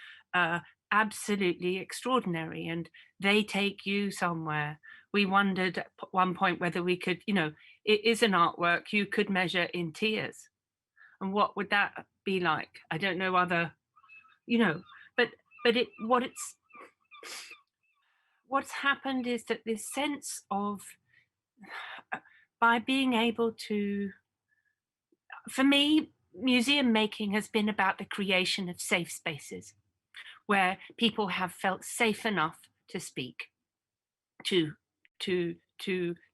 absolutely extraordinary, and they take you somewhere. We wondered at one point whether we could, it is an artwork you could measure in tears, and what would that be like? I don't know other, but what's happened is that this sense of, by being able to, for me, museum making has been about the creation of safe spaces where people have felt safe enough to speak, to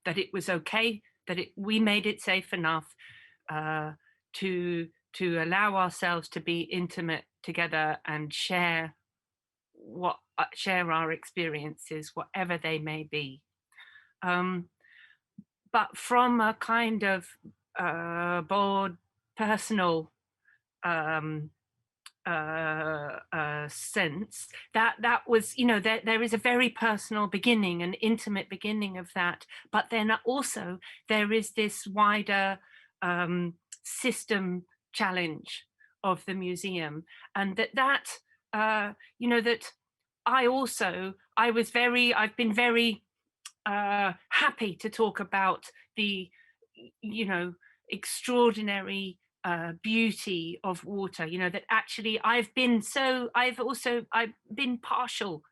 that it was okay, that we made it safe enough to allow ourselves to be intimate together and share our experiences, whatever they may be. But from a kind of broad personal sense, that was, there is a very personal beginning, an intimate beginning of that, but then also there is this wider system challenge of the museum, and that I've been very happy to talk about the extraordinary beauty of water, that actually I've been partial.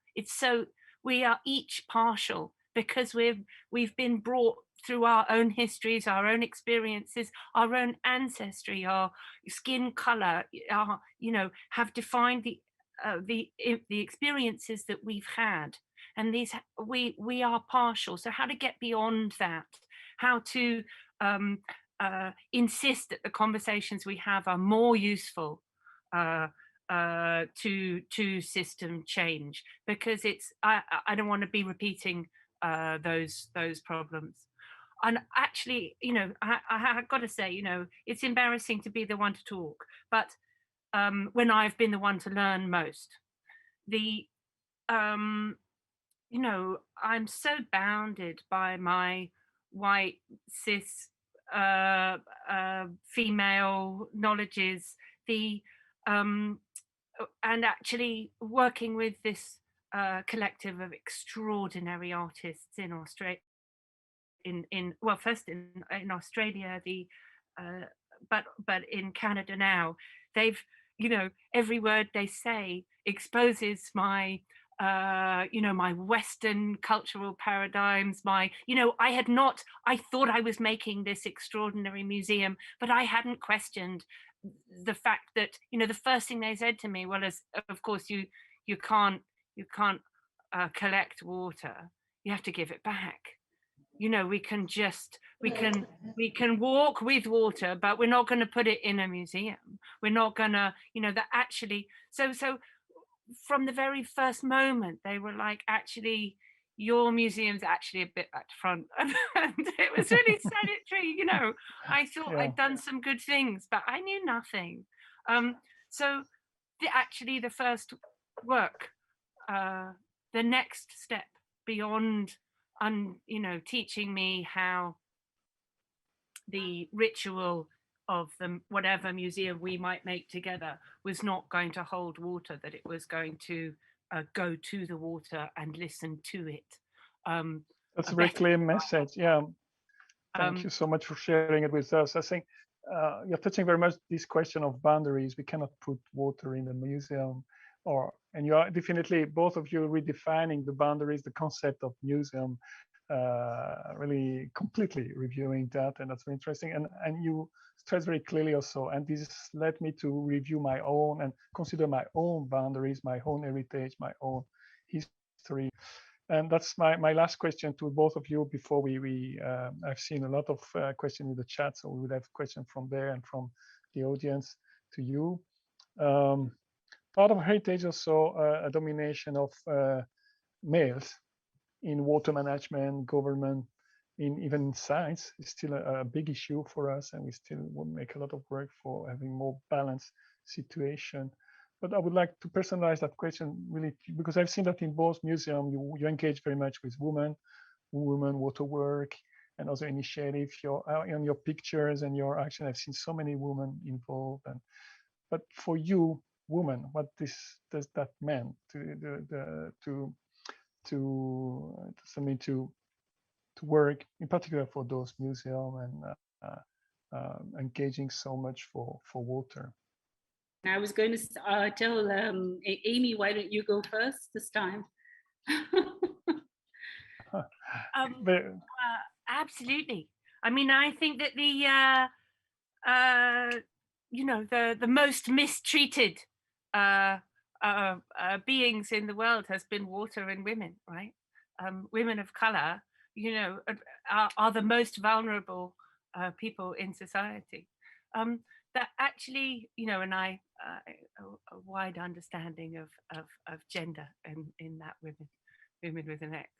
We are each partial because we've been brought through our own histories, our own experiences, our own ancestry, our skin color, have defined the experiences that we've had, and these we are partial. So how to get beyond that, how to insist that the conversations we have are more useful to system change, because I don't want to be repeating those problems. actually, you know, I've got to say, you know, it's embarrassing to be the one to talk, but when I've been the one to learn most, you know, I'm so bounded by my white cis female knowledges, and actually working with this collective of extraordinary artists in Australia, first in Australia, but in Canada now, they've, you know, every word they say exposes my you know, my Western cultural paradigms, you know, I thought I was making this extraordinary museum, but I hadn't questioned the fact that, you know, the first thing they said to me, well, of course, you can't collect water, you have to give it back. You know, we can walk with water, but we're not going to put it in a museum. We're not going to, you know, that actually, so from the very first moment, they were like, actually, your museum's actually a bit at the front. And it was really salutary, you know. I thought I'd done some good things, but I knew nothing. So actually the first work, the next step beyond, you know, teaching me how the ritual of whatever museum we might make together was not going to hold water, that it was going to go to the water and listen to it. That's a very clear message. Yeah. Thank you so much for sharing it with us. I think you're touching very much this question of boundaries. We cannot put water in the museum, and you are definitely, both of you, redefining the boundaries, the concept of museum, really completely reviewing that, and that's very interesting. And you stress very clearly also, and this led me to review my own and consider my own boundaries, my own heritage, my own history. And that's my last question to both of you before I've seen a lot of questions in the chat, so we would have questions from there and from the audience to you. Part of heritage also a domination of males in water management, government, even science is still a big issue for us, and we still will make a lot of work for having more balanced situation. But I would like to personalize that question really, because I've seen that in both museums, you engage very much with women water work, and other initiatives. On your pictures and your action, I've seen so many women involved. But for you, women, what does that mean to work, in particular for those museums, and engaging so much for water? I was going to tell Amy, why don't you go first this time? Absolutely. I mean, I think that you know, the most mistreated beings in the world has been water and women, right? Women of color, you know, are the most vulnerable people in society. That actually, you know, and a wide understanding of gender in that women with an X.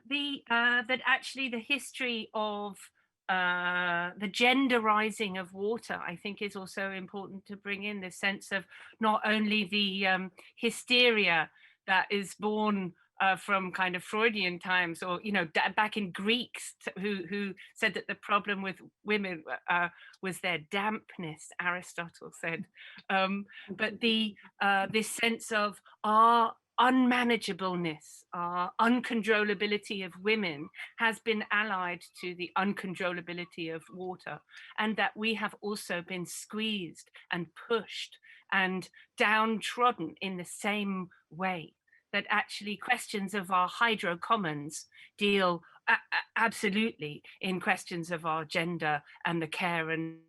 That actually the history of the genderizing of water, I think, is also important to bring in, the sense of not only the hysteria that is born from kind of Freudian times, or, you know, back in Greeks who said that the problem with women was their dampness, Aristotle said, but this sense of our unmanageableness, our uncontrollability of women has been allied to the uncontrollability of water, and that we have also been squeezed and pushed and downtrodden in the same way. That actually questions of our hydro commons deal absolutely in questions of our gender and the care and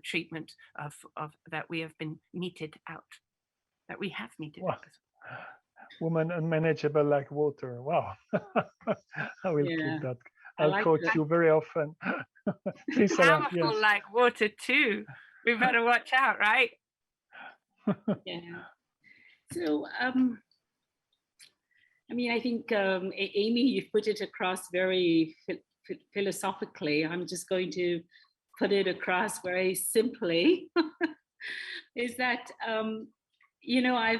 treatment of that we have been meted out, that we have meted out. Woman unmanageable like water. Wow. I will keep that. I'll quote you very often. Please, powerful, yes. like water too. We better watch out, right? Yeah. So I mean, I think, Amy, you've put it across very philosophically. I'm just going to put it across very simply, is that, you know, I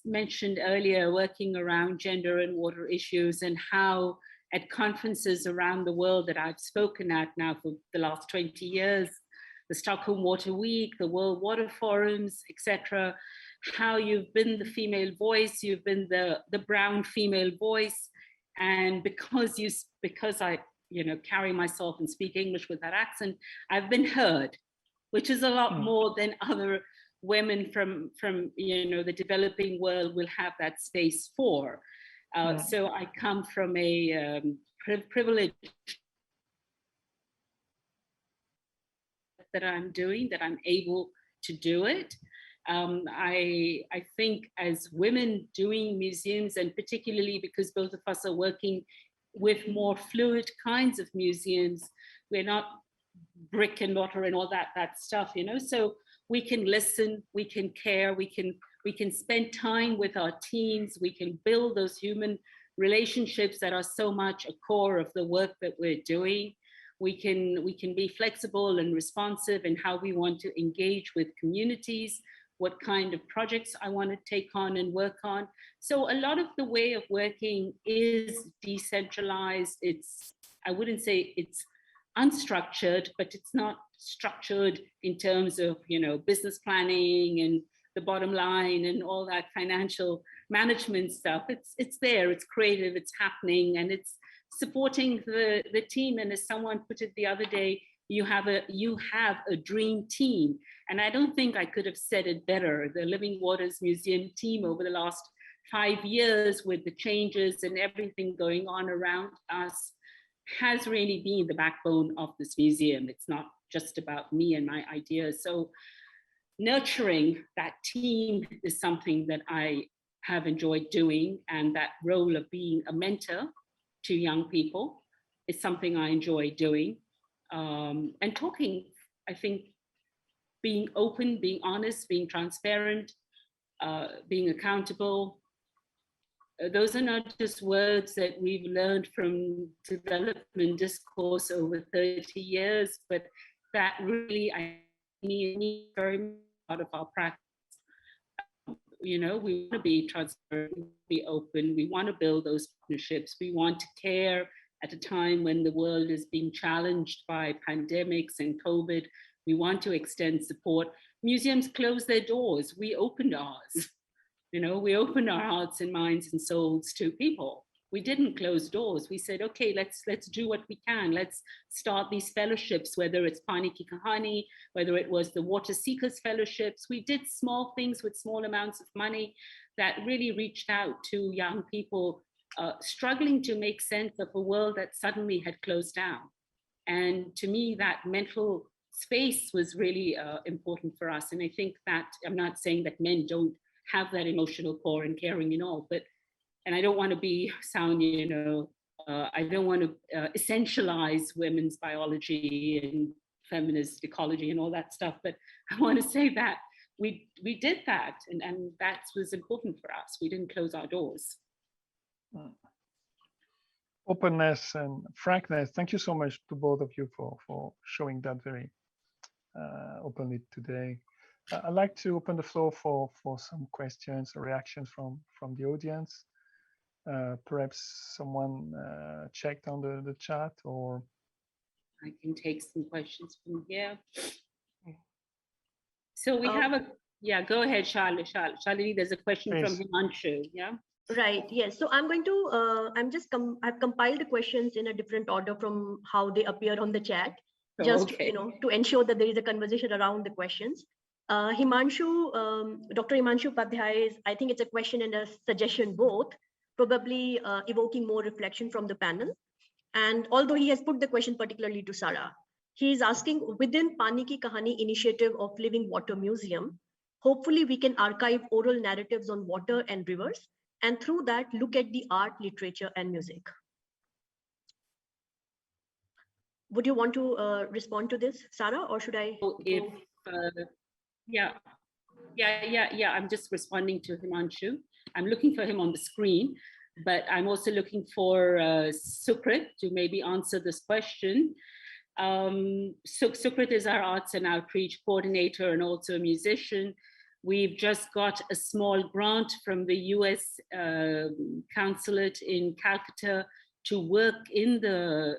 mentioned earlier working around gender and water issues, and how at conferences around the world that I've spoken at now for the last 20 years, the Stockholm Water Week, the World Water Forums, etc., how you've been the female voice, you've been the brown female voice. And because I, you know, carry myself and speak English with that accent, I've been heard, which is a lot more than other women from you know, the developing world will have that space for. So I come from a privilege that I'm doing, that I'm able to do it. I think as women doing museums, and particularly because both of us are working with more fluid kinds of museums, we're not brick and mortar and all that stuff, you know, so we can listen, we can care, we can spend time with our teams, we can build those human relationships that are so much a core of the work that we're doing. We can be flexible and responsive in how we want to engage with communities, what kind of projects I want to take on and work on. So a lot of the way of working is decentralized. I wouldn't say it's unstructured, but it's not structured in terms of, you know, business planning and the bottom line and all that financial management stuff. It's there, it's creative, it's happening, and it's supporting the team. And as someone put it the other day, you have a dream team. And I don't think I could have said it better. The Living Waters Museum team over the last 5 years, with the changes and everything going on around us, has really been the backbone of this museum. It's not just about me and my ideas. So nurturing that team is something that I have enjoyed doing, and that role of being a mentor to young people is something I enjoy doing. And talking, I think, being open, being honest, being transparent, being accountable. Those are not just words that we've learned from development discourse over 30 years, but that really, I need very much part of our practice. You know, we want to be transparent, be open, we want to build those partnerships, we want to care at a time when the world is being challenged by pandemics and COVID. We want to extend support. Museums closed their doors, we opened ours. You know, we opened our hearts and minds and souls to people. We didn't close doors. We said, okay, let's do what we can. Let's start these fellowships, whether it's Pani Ki Kahani, whether it was the Water Seekers Fellowships. We did small things with small amounts of money that really reached out to young people struggling to make sense of a world that suddenly had closed down. And to me, that mental space was really important for us. And I think that, I'm not saying that men don't have that emotional core and caring and all, but, and I don't want to sound, you know, I don't want to essentialize women's biology and feminist ecology and all that stuff, but I want to say that we did that, and that was important for us. We didn't close our doors. Openness and frankness. Thank you so much to both of you for showing that very openly today. I'd like to open the floor for some questions or reactions from the audience. Perhaps someone checked on the chat, or I can take some questions from here. So we have go ahead, Shalini, there's a question from Himanshu, yeah? Right, yes. So I'm going to, I've compiled the questions in a different order from how they appear on the chat, just, you know, to ensure that there is a conversation around the questions. Himanshu, Dr. Himanshu Padhyay, I think it's a question and a suggestion both, probably evoking more reflection from the panel. And although he has put the question particularly to Sarah, he is asking, within Pani Ki Kahani initiative of Living Water Museum, hopefully we can archive oral narratives on water and rivers, and through that look at the art, literature, and music. Would you want to respond to this, Sarah, or should I? Yeah, I'm just responding to Himanshu. I'm looking for him on the screen. but I'm also looking for Sukrit to maybe answer this question. Sukrit is our arts and outreach coordinator and also a musician. We've just got a small grant from the US consulate in Calcutta to work in the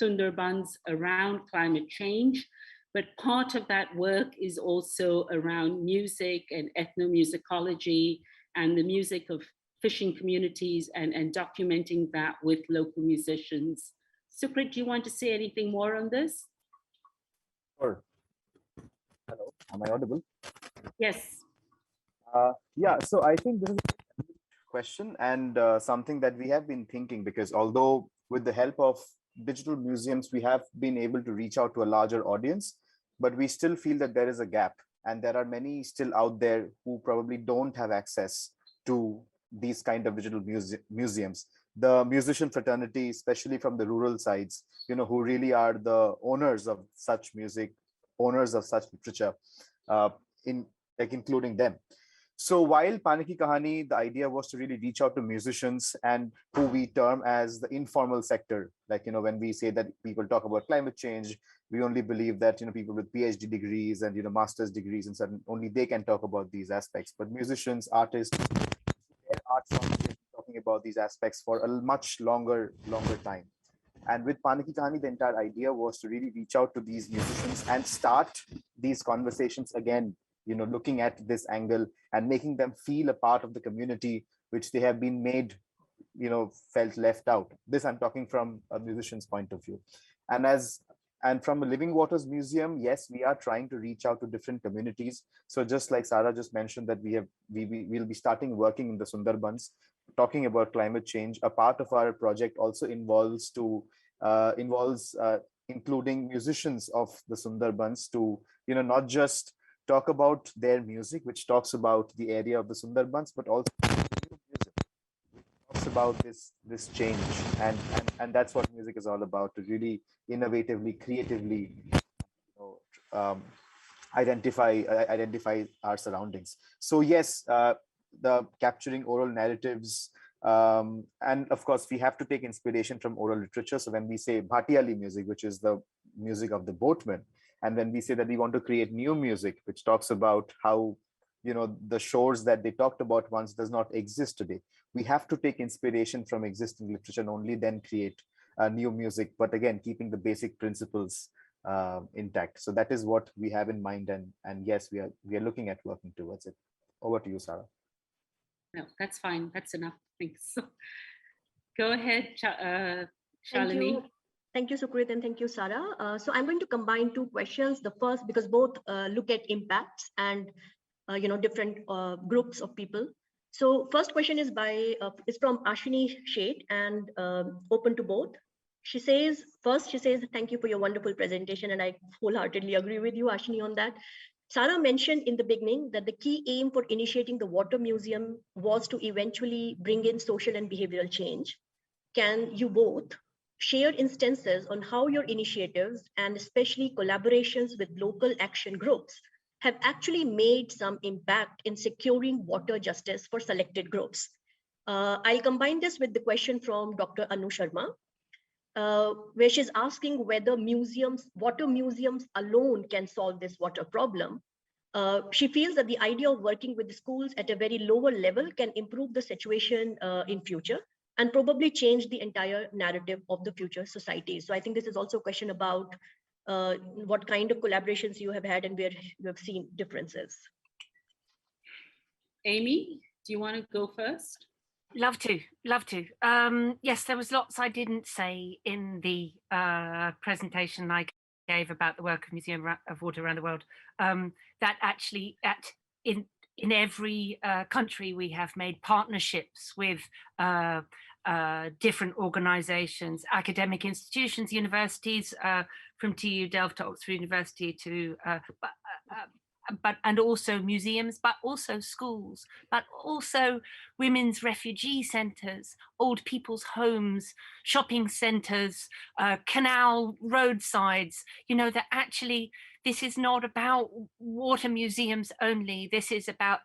Sundarbans around climate change. But part of that work is also around music and ethnomusicology and the music of fishing communities and documenting that with local musicians. Sukrit, do you want to say anything more on this? Sure. Hello, am I audible? Yes. Yeah, so I think this is a good question and something that we have been thinking, because although with the help of digital museums, we have been able to reach out to a larger audience, but we still feel that there is a gap, and there are many still out there who probably don't have access to these kind of digital museums. The musician fraternity, especially from the rural sides, who really are the owners of such music, owners of such literature, including them. So while Pane Ki Kahani, the idea was to really reach out to musicians and who we term as the informal sector. Like, when we say that people talk about climate change, we only believe that, people with PhD degrees and, master's degrees and certain, only they can talk about these aspects. But musicians, artists, their art forms, talking about these aspects for a much longer time. And with Pane Ki Kahani, the entire idea was to really reach out to these musicians and start these conversations again, looking at this angle and making them feel a part of the community, which they have been made, felt left out. This I'm talking from a musician's point of view. And from a Living Waters Museum, yes, we are trying to reach out to different communities. So just like Sarah just mentioned, that we'll be starting working in the Sundarbans, talking about climate change. A part of our project also involves including musicians of the Sundarbans to, not just talk about their music, which talks about the area of the Sundarbans, but also new music, which talks about this change. And that's what music is all about, to really innovatively, creatively identify our surroundings. So yes, the capturing oral narratives, and of course we have to take inspiration from oral literature. So when we say Bhatiyali music, which is the music of the boatmen, and when we say that we want to create new music, which talks about how, the shores that they talked about once does not exist today, we have to take inspiration from existing literature and only then create new music, but again, keeping the basic principles intact. So that is what we have in mind. And yes, we are looking at working towards it. Over to you, Sarah. No, that's fine. That's enough. Thanks. Go ahead, Shalini. Thank you. Thank you, Sukrit, and thank you, Sarah. So I'm going to combine two questions. The first, because both look at impacts and different groups of people. So first question is from Ashwini Sheth and open to both. She says, thank you for your wonderful presentation, and I wholeheartedly agree with you, Ashwini, on that. Sarah mentioned in the beginning that the key aim for initiating the Water Museum was to eventually bring in social and behavioral change. Can you both share instances on how your initiatives and especially collaborations with local action groups have actually made some impact in securing water justice for selected groups? I'll combine this with the question from Dr. Anu Sharma, where she's asking whether water museums alone can solve this water problem. She feels that the idea of working with the schools at a very lower level can improve the situation in future and probably change the entire narrative of the future society. So I think this is also a question about what kind of collaborations you have had and where you have seen differences. Amy, do you want to go first? Love to. Yes, there was lots I didn't say in the presentation I gave about the work of Museum of Water around the world. That actually, in every country, we have made partnerships with different organizations, academic institutions, universities, from TU Delft to Oxford University to and also museums, but also schools, but also women's refugee centres, old people's homes, shopping centres, canal roadsides, that actually this is not about water museums only. This is about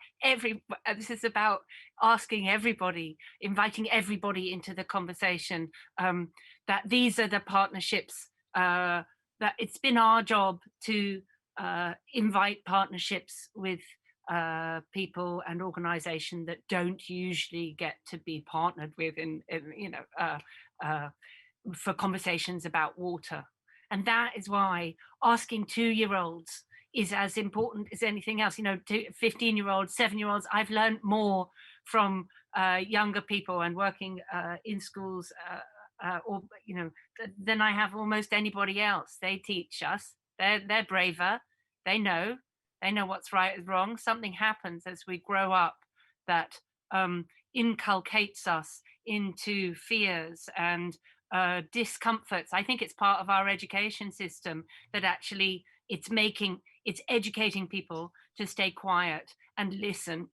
asking everybody, inviting everybody into the conversation, that these are the partnerships, that it's been our job to invite partnerships with people and organizations that don't usually get to be partnered with for conversations about water. And that is why asking 2-year-olds is as important as anything else. 15-year-olds, 7-year-olds, I've learned more from younger people and working in schools than I have almost anybody else. They teach us, they're braver, they know what's right and wrong. Something happens as we grow up that inculcates us into fears and discomforts. I think it's part of our education system that actually it's educating people to stay quiet and listen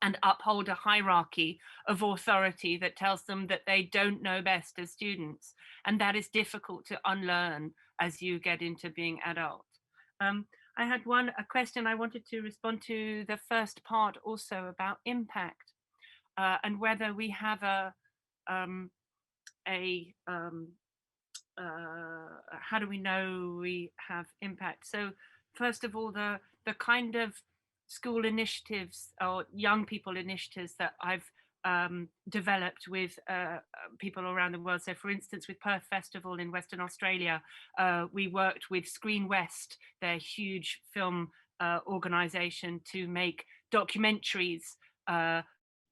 and uphold a hierarchy of authority that tells them that they don't know best as students. And that is difficult to unlearn as you get into being adult. I had a question I wanted to respond to the first part also about impact and whether we have how do we know we have impact? So first of all, the kind of school initiatives or young people initiatives that I've developed with people around the world. So for instance, with Perth Festival in Western Australia, we worked with Screen West, their huge film organization, to make documentaries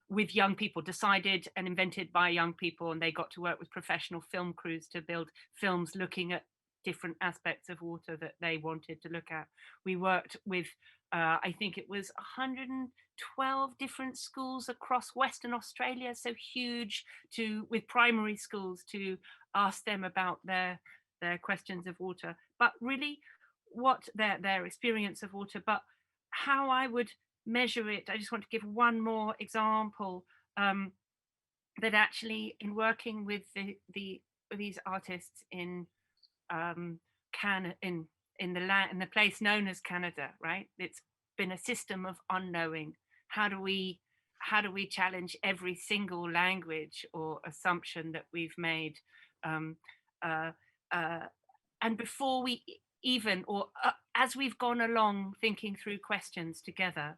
with young people, decided and invented by young people, and they got to work with professional film crews to build films looking at different aspects of water that they wanted to look at. We worked with I think it was 112 different schools across Western Australia, so huge, with primary schools to ask them about their questions of water, but really what their experience of water, but how I would measure it. I just want to give one more example that actually in working with these artists in Canada, in the place known as Canada, right? It's been a system of unknowing. How do we challenge every single language or assumption that we've made? And before we even, or as we've gone along thinking through questions together,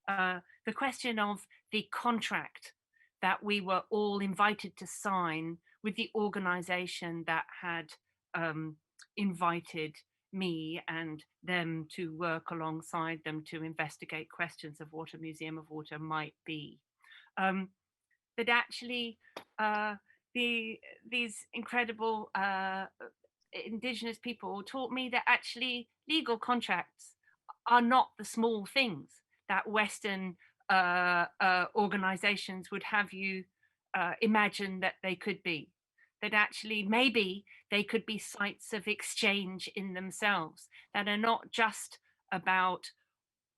the question of the contract that we were all invited to sign with the organization that had invited me and them to work alongside them to investigate questions of what a museum of water might be. That actually these incredible Indigenous people taught me that actually legal contracts are not the small things that Western organizations would have you imagine that they could be. That actually maybe they could be sites of exchange in themselves, that are not just about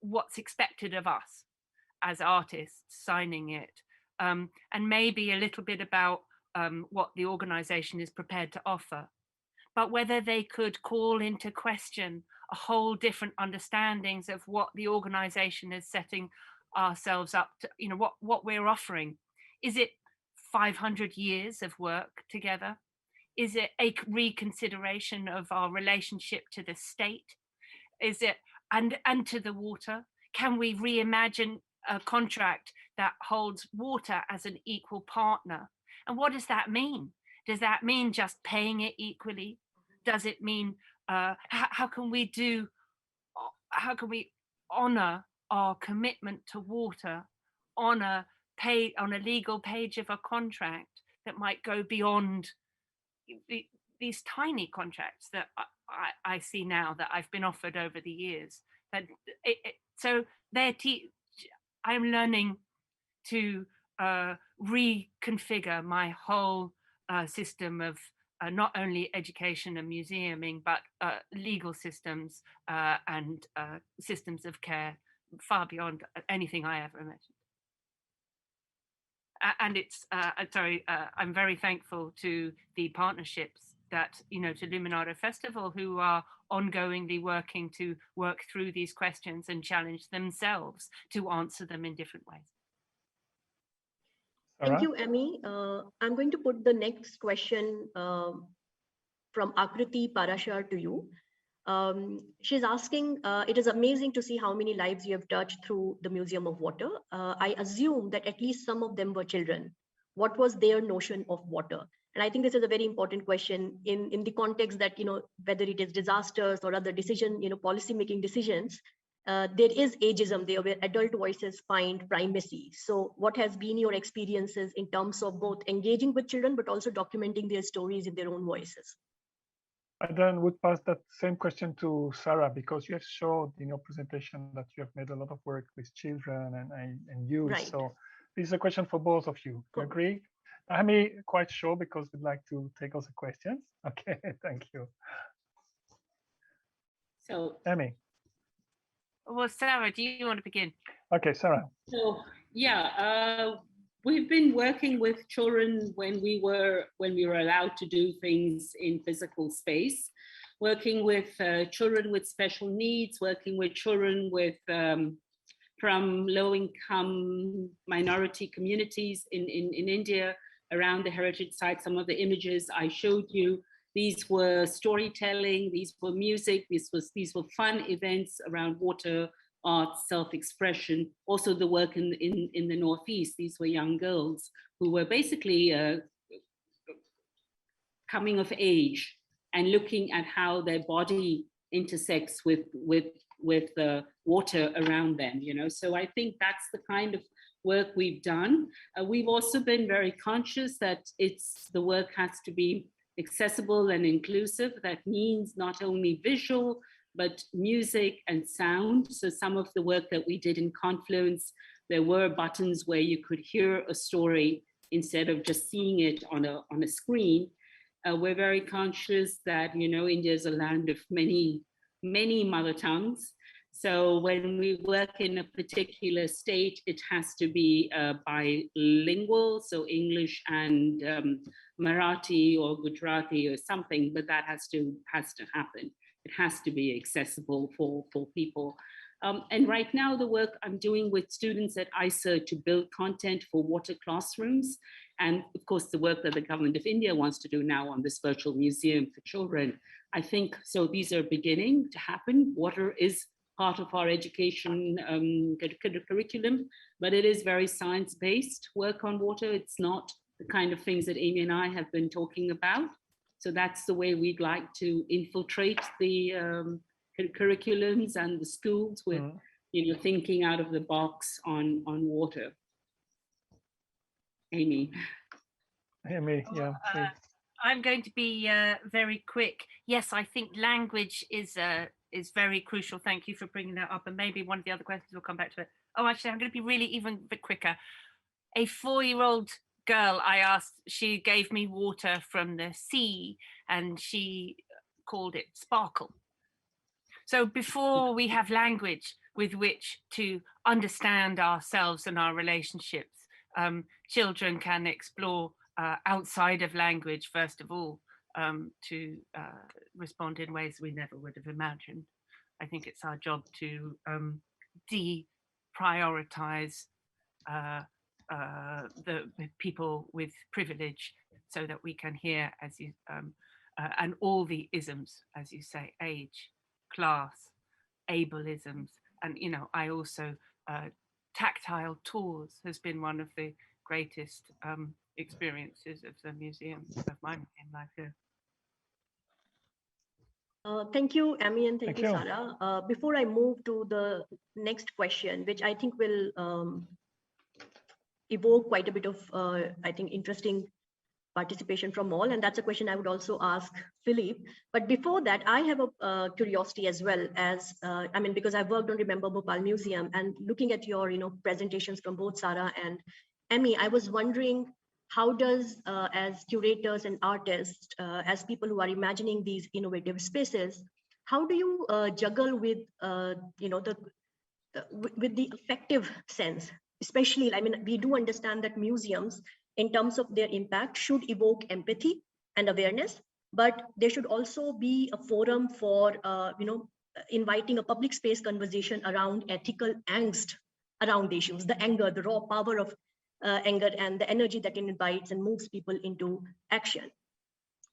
what's expected of us as artists signing it, and maybe a little bit about what the organization is prepared to offer, but whether they could call into question a whole different understandings of what the organization is setting ourselves up to, what we're offering. Is it 500 years of work together? Is it a reconsideration of our relationship to the state? Is it and to the water? Can we reimagine a contract that holds water as an equal partner? And what does that mean? Does that mean just paying it equally? Does it mean how can we honor our commitment to water on a legal page of a contract that might go beyond these tiny contracts that I see now that I've been offered over the years? That so I'm learning to reconfigure my whole system of not only education and museuming, but legal systems and systems of care far beyond anything I ever imagined. And it's, I'm very thankful to the partnerships that, to Luminado Festival, who are ongoingly working to work through these questions and challenge themselves to answer them in different ways. Thank you, Emmy. I'm going to put the next question from Akriti Parashar to you. She's asking, it is amazing to see how many lives you have touched through the Museum of Water. I assume that at least some of them were children. What was their notion of water? And I think this is a very important question in the context that, whether it is disasters or other policy-making decisions, there is ageism there where adult voices find primacy. So what has been your experiences in terms of both engaging with children, but also documenting their stories in their own voices? I then would pass that same question to Sarah, because you have showed in your presentation that you have made a lot of work with children and youth. Right. So this is a question for both of you. Do you agree? I'm quite sure, because we'd like to take also questions. Okay, thank you. So, Emmy. Well, Sarah, do you want to begin? Okay, Sarah. So, yeah, we've been working with children when we were allowed to do things in physical space, working with children with special needs, working with children with from low-income minority communities in India around the heritage site. Some of the images I showed you, these were storytelling, these were music, these were fun events around water, art, self-expression. Also the work in the Northeast, these were young girls who were basically coming of age and looking at how their body intersects with the water around them, So I think that's the kind of work we've done. We've also been very conscious that the work has to be accessible and inclusive. That means not only visual, but music and sound. So some of the work that we did in Confluence, there were buttons where you could hear a story instead of just seeing it on a screen. We're very conscious that, India is a land of many mother tongues. So when we work in a particular state, it has to be bilingual, so English and Marathi or Gujarati or something, but that has to happen. It has to be accessible for people. And right now, the work I'm doing with students at ISA to build content for water classrooms, and of course, the work that the government of India wants to do now on this virtual museum for children. I think, so these are beginning to happen. Water is part of our education curriculum, but it is very science-based work on water. It's not the kind of things that Amy and I have been talking about. So that's the way we'd like to infiltrate the curriculums and the schools with, thinking out of the box on water. Amy. Amy, yeah. I'm going to be very quick. Yes, I think language is very crucial. Thank you for bringing that up. And maybe one of the other questions will come back to it. Oh, actually, I'm going to be really even a bit quicker. A 4-year-old girl, I asked, she gave me water from the sea and she called it sparkle. So before we have language with which to understand ourselves and our relationships, children can explore outside of language, first of all, to respond in ways we never would have imagined. I think it's our job to deprioritize the people with privilege so that we can hear, as you, and all the isms, as you say, age, class, ableisms, and, I also, tactile tours has been one of the greatest experiences of the museum, of my museum life here. Thank you, Amy, and thank you, Sarah. Before I move to the next question, which I think will evoke quite a bit of, I think, interesting participation from all, and that's a question I would also ask Philippe. But before that, I have a curiosity as well as, because I've worked on Remember Bhopal Museum, and looking at your, presentations from both Sarah and Emmy, I was wondering how does, as curators and artists, as people who are imagining these innovative spaces, how do you juggle with, with the affective sense? Especially, I mean, we do understand that museums, in terms of their impact, should evoke empathy and awareness, but there should also be a forum for, inviting a public space conversation around ethical angst around issues, the anger, the raw power of anger, and the energy that it invites and moves people into action.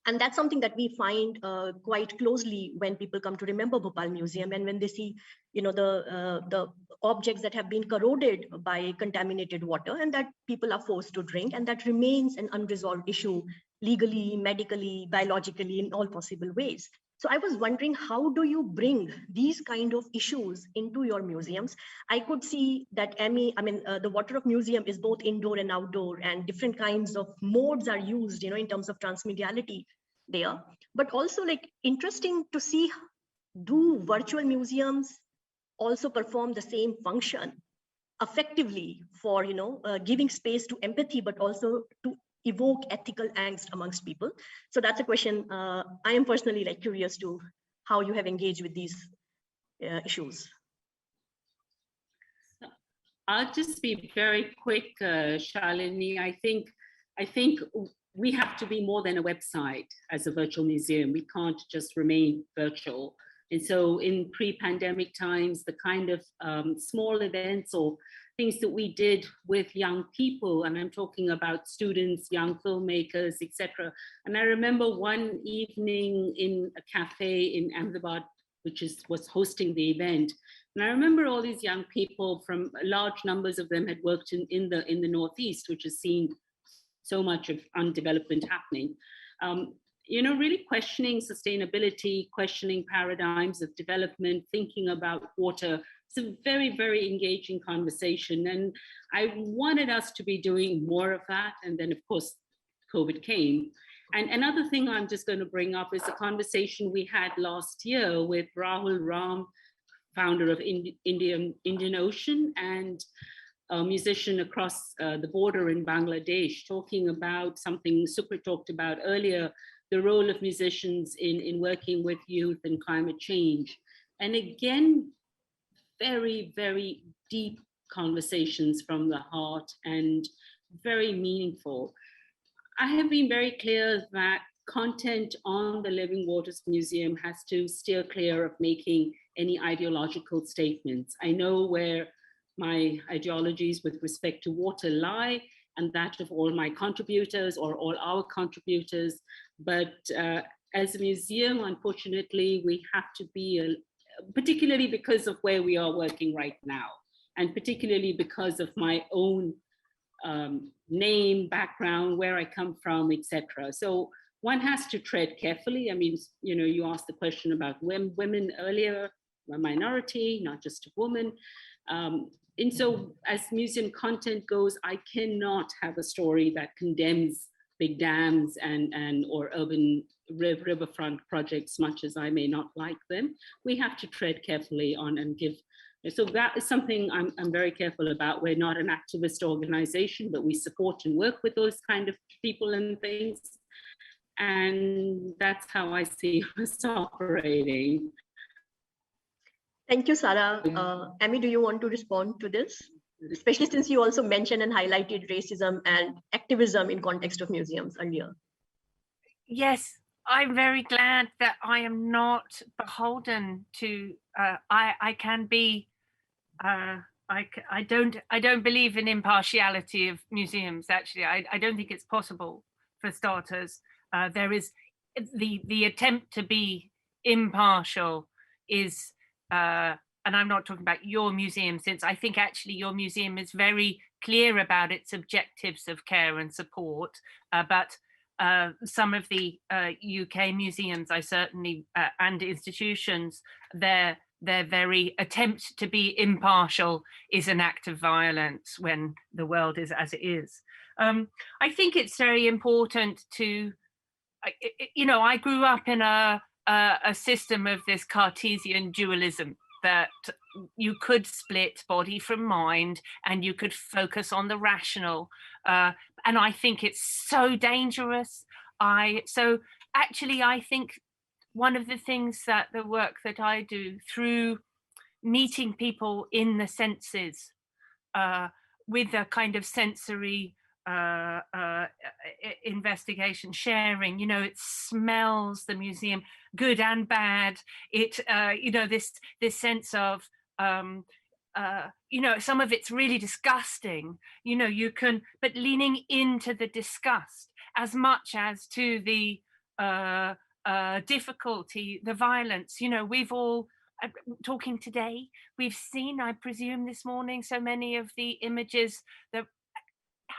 And that's something that we find quite closely when people come to remember Bhopal Museum, and when they see, the objects that have been corroded by contaminated water and that people are forced to drink, and that remains an unresolved issue legally, medically, biologically, in all possible ways. So I was wondering, how do you bring these kind of issues into your museums? I could see that the Water Museum is both indoor and outdoor, and different kinds of modes are used, in terms of transmediality there. But also, like, interesting to see, do virtual museums also perform the same function effectively for, giving space to empathy, but also to evoke ethical angst amongst people? So that's a question I am personally curious to how you have engaged with these issues. I'll just be very quick, Shalini. I think we have to be more than a website as a virtual museum. We can't just remain virtual. And so in pre-pandemic times, the kind of small events or things that we did with young people, and I'm talking about students, young filmmakers, etc. And I remember one evening in a cafe in Ahmedabad, which was hosting the event. And I remember all these young people, from large numbers of them had worked in the Northeast, which has seen so much of undevelopment happening. Really questioning sustainability, questioning paradigms of development, thinking about water. It's a very, very engaging conversation. And I wanted us to be doing more of that. And then, of course, COVID came. And another thing I'm just going to bring up is a conversation we had last year with Rahul Ram, founder of Indian Ocean, and a musician across the border in Bangladesh, talking about something Sukrit talked about earlier, the role of musicians in working with youth and climate change. And again, very, very deep conversations from the heart and very meaningful. I have been very clear that content on the Living Waters Museum has to steer clear of making any ideological statements. I know where my ideologies with respect to water lie, and that of all my contributors or all our contributors. But as a museum, unfortunately, we have to be, particularly because of where we are working right now, and particularly because of my own name, background, where I come from, etc. So one has to tread carefully. I mean, you asked the question about women earlier, a minority, not just a woman. And so as museum content goes, I cannot have a story that condemns big dams or urban riverfront projects, much as I may not like them. We have to tread carefully on and give. So that is something I'm very careful about. We're not an activist organization, but we support and work with those kind of people and things. And that's how I see us operating. Thank you, Sarah. Amy, do you want to respond to this? Especially since you also mentioned and highlighted racism and activism in context of museums earlier. Yes, I'm very glad that I am not beholden to, I can be, I don't believe in impartiality of museums, actually. I don't think it's possible, for starters. There is the attempt to be impartial is, and I'm not talking about your museum, since I think actually your museum is very clear about its objectives of care and support, but some of the UK museums, I certainly, and institutions, their very attempt to be impartial is an act of violence when the world is as it is. I think it's very important to, I grew up in a system of this Cartesian dualism, that you could split body from mind and you could focus on the rational. And I think it's so dangerous. So actually, I think one of the things that the work that I do through meeting people in the senses with a kind of sensory investigation, sharing, it smells the museum, good and bad. It, this sense of, some of it's really disgusting, but leaning into the disgust as much as to the difficulty, the violence. We've all, talking today, we've seen, I presume this morning, so many of the images, the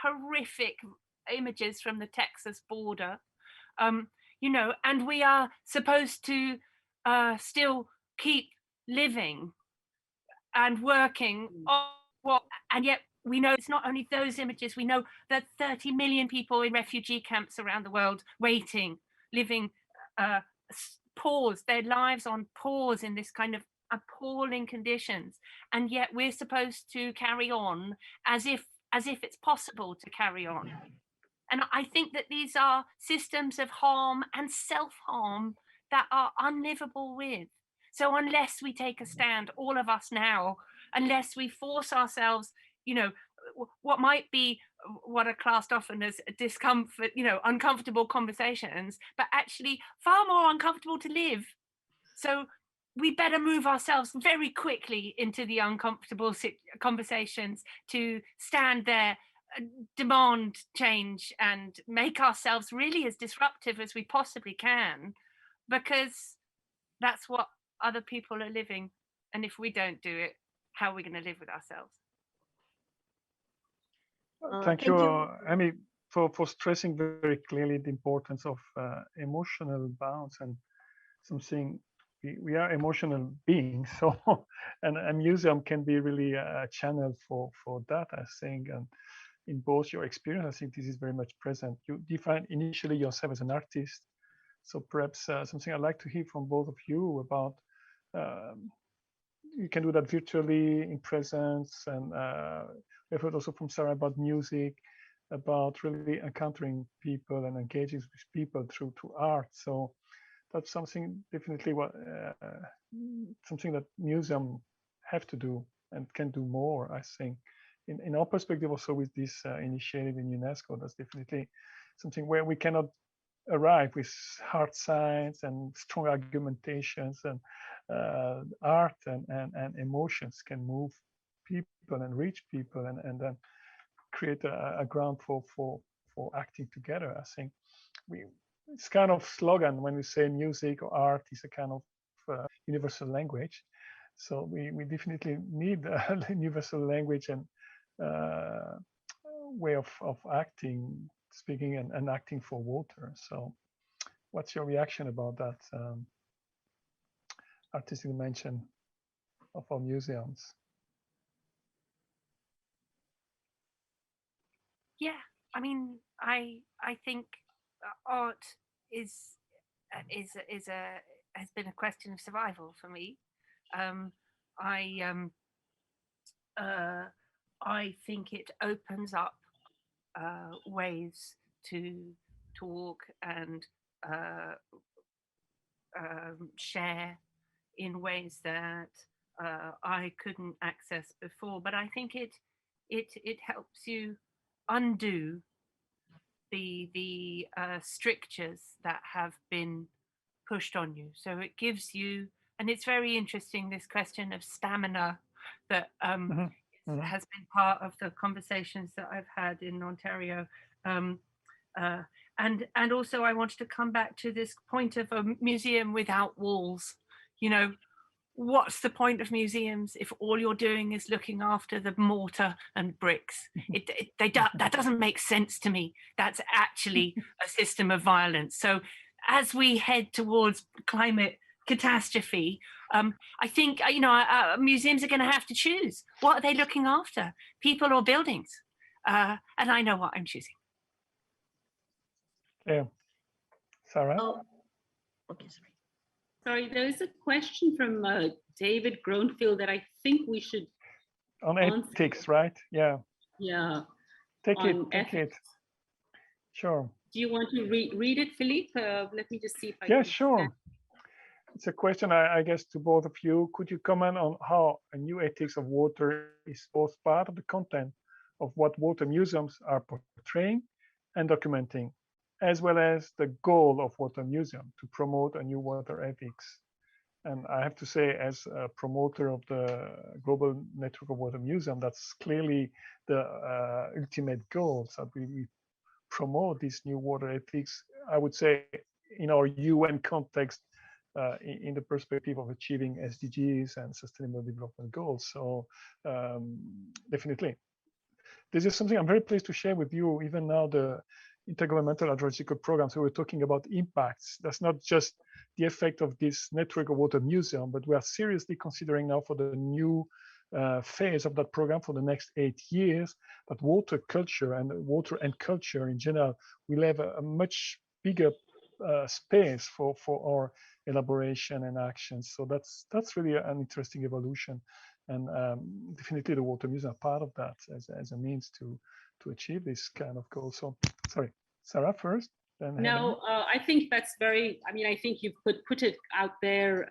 horrific images from the Texas border, and we are supposed to still keep living and working on and yet we know it's not only those images. We know that 30 million people in refugee camps around the world waiting, living, pause, their lives on pause in this kind of appalling conditions, and yet we're supposed to carry on as if it's possible to carry on. And I think that these are systems of harm and self-harm that are unlivable with. So unless we take a stand, all of us now, unless we force ourselves, what might be what are classed often as discomfort, uncomfortable conversations, but actually far more uncomfortable to live. So we better move ourselves very quickly into the uncomfortable conversations to stand there, demand change, and make ourselves really as disruptive as we possibly can, because that's what other people are living. And if we don't do it, how are we going to live with ourselves? Thank you, Amy, for stressing very clearly the importance of emotional bounds and something. We are emotional beings, so and a museum can be really a channel for that, I think. And in both your experience, I think this is very much present. You define initially yourself as an artist, so perhaps something I'd like to hear from both of you about. You can do that virtually, in presence, and we've heard also from Sarah about music, about really encountering people and engaging with people through art. So that's something definitely something that museums have to do and can do more, I think. In our perspective, also with this initiative in UNESCO, that's definitely something where we cannot arrive with hard science and strong argumentations, and art and emotions can move people and reach people and then create a ground for acting together. I think it's kind of slogan when we say music or art is a kind of universal language. So we definitely need a universal language and way of acting, speaking and acting for water. So what's your reaction about that artistic dimension of our museums? Yeah, I mean, I think art has been a question of survival for me. I think it opens up ways to talk and share in ways that I couldn't access before. But I think it helps you undo the strictures that have been pushed on you. So it gives you, and it's very interesting, this question of stamina that has been part of the conversations that I've had in Ontario. And also I wanted to come back to this point of a museum without walls. What's the point of museums if all you're doing is looking after the mortar and bricks? That doesn't make sense to me. That's actually a system of violence. So as we head towards climate catastrophe, I think museums are going to have to choose. What are they looking after, people or buildings? And I know what I'm choosing. Yeah, Sarah. Okay, sorry. Sorry, there is a question from David Groenfield that I think we should On answer. ethics, right? Yeah. Yeah. Take it. On Take it. ethics. Sure. Do you want to read it, Philippe? Let me just see if I Yeah, can. sure. It's a question, I guess, to both of you. Could you comment on how a new ethics of water is both part of the content of what water museums are portraying and documenting, as well as the goal of water museum to promote a new water ethics? And I have to say, as a promoter of the Global Network of Water Museum, that's clearly the ultimate goal, that we promote these new water ethics, I would say, in our UN context, in the perspective of achieving SDGs and Sustainable Development Goals. So definitely, this is something I'm very pleased to share with you. Even now, the intergovernmental hydrological program, so we're talking about impacts. That's not just the effect of this network of water museum, but we are seriously considering now for the new phase of that program for the next 8 years, that water culture and water and culture in general will have a much bigger space for our elaboration and actions. So that's really an interesting evolution, and definitely the water museum are part of that as a means to achieve this kind of goal. So sorry, Sarah first. Then no, I think that's very, I mean, I think you've put it out there,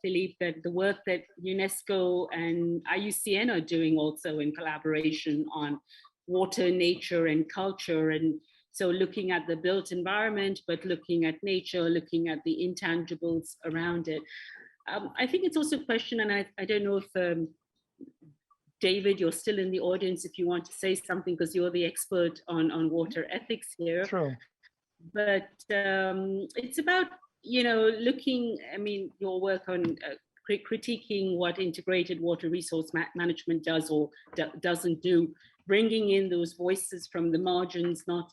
Philippe, that the work that UNESCO and IUCN are doing also in collaboration on water, nature, and culture. And so looking at the built environment, but looking at nature, looking at the intangibles around it. I think it's also a question, and I don't know if David, you're still in the audience if you want to say something, because you're the expert on water ethics here. True. But it's about, looking, I mean, your work on critiquing what integrated water resource management does or doesn't do, bringing in those voices from the margins, not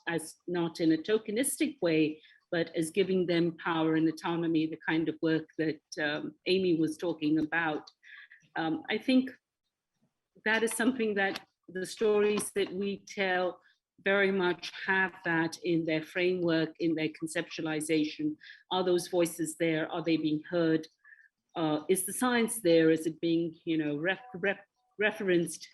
in a tokenistic way, but as giving them power and autonomy, the kind of work that Amy was talking about. I think that is something that the stories that we tell very much have that in their framework, in their conceptualization. Are those voices there? Are they being heard? Is the science there? Is it being, referenced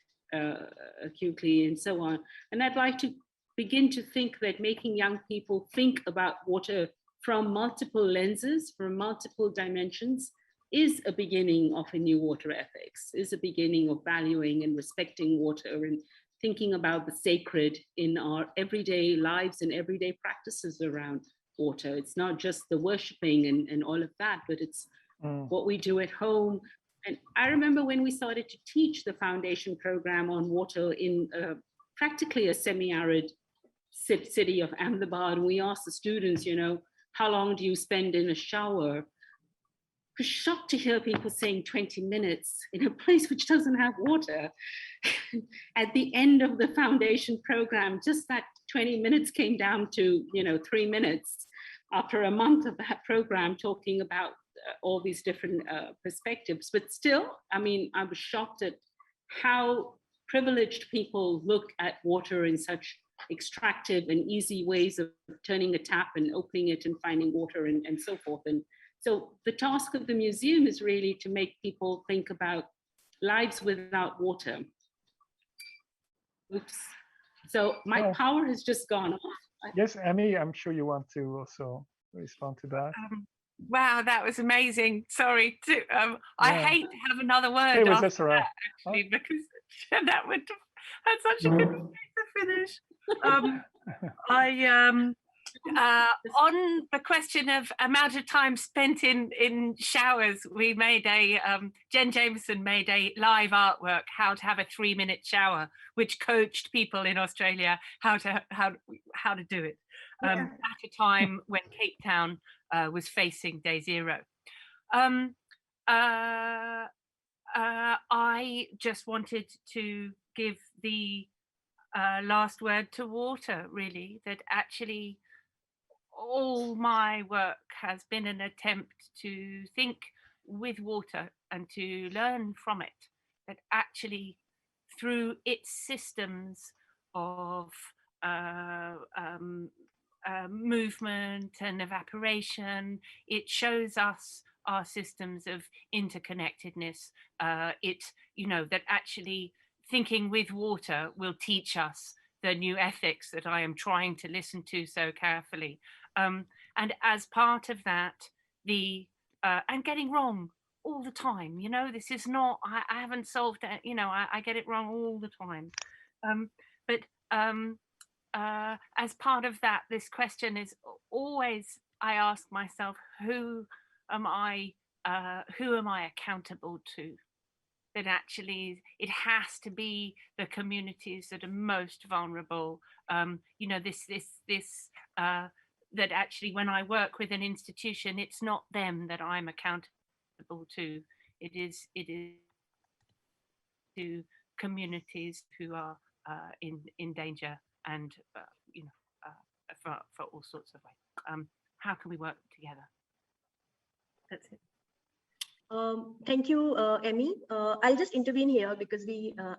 acutely and so on? And I'd like to begin to think that making young people think about water from multiple lenses, from multiple dimensions, is a beginning of a new water ethics, is a beginning of valuing and respecting water and thinking about the sacred in our everyday lives and everyday practices around water. It's not just the worshiping and all of that, but it's what we do at home. And I remember when we started to teach the foundation program on water in practically a semi-arid city of Ahmedabad, and we asked the students, how long do you spend in a shower? I was shocked to hear people saying 20 minutes in a place which doesn't have water. At the end of the foundation program, just that 20 minutes came down to 3 minutes after a month of that program, talking about all these different perspectives. But still, I mean, I was shocked at how privileged people look at water in such extractive and easy ways of turning a tap and opening it and finding water and so forth. And so the task of the museum is really to make people think about lives without water. Oops. So my power has just gone off. Yes, Amy, I'm sure you want to also respond to that. Wow, that was amazing. Sorry, I hate to have another word after that, actually, because that's such a good place to finish. On the question of amount of time spent in showers, we made Jen Jameson made a live artwork, how to have a 3-minute shower, which coached people in Australia how to do it at a time when Cape Town was facing day zero. I just wanted to give the last word to water, really, that actually all my work has been an attempt to think with water and to learn from it, that actually through its systems of movement and evaporation, it shows us our systems of interconnectedness. That actually thinking with water will teach us the new ethics that I am trying to listen to so carefully. And as part of that, and getting wrong all the time, this is not, I haven't solved it, I get it wrong all the time. But as part of that, this question is always, I ask myself, who am I accountable to? That actually it has to be the communities that are most vulnerable. That actually when I work with an institution, it's not them that I'm accountable to. It is to communities who are in danger and for all sorts of ways. How can we work together? That's it. Thank you, Emmy. I'll just intervene here because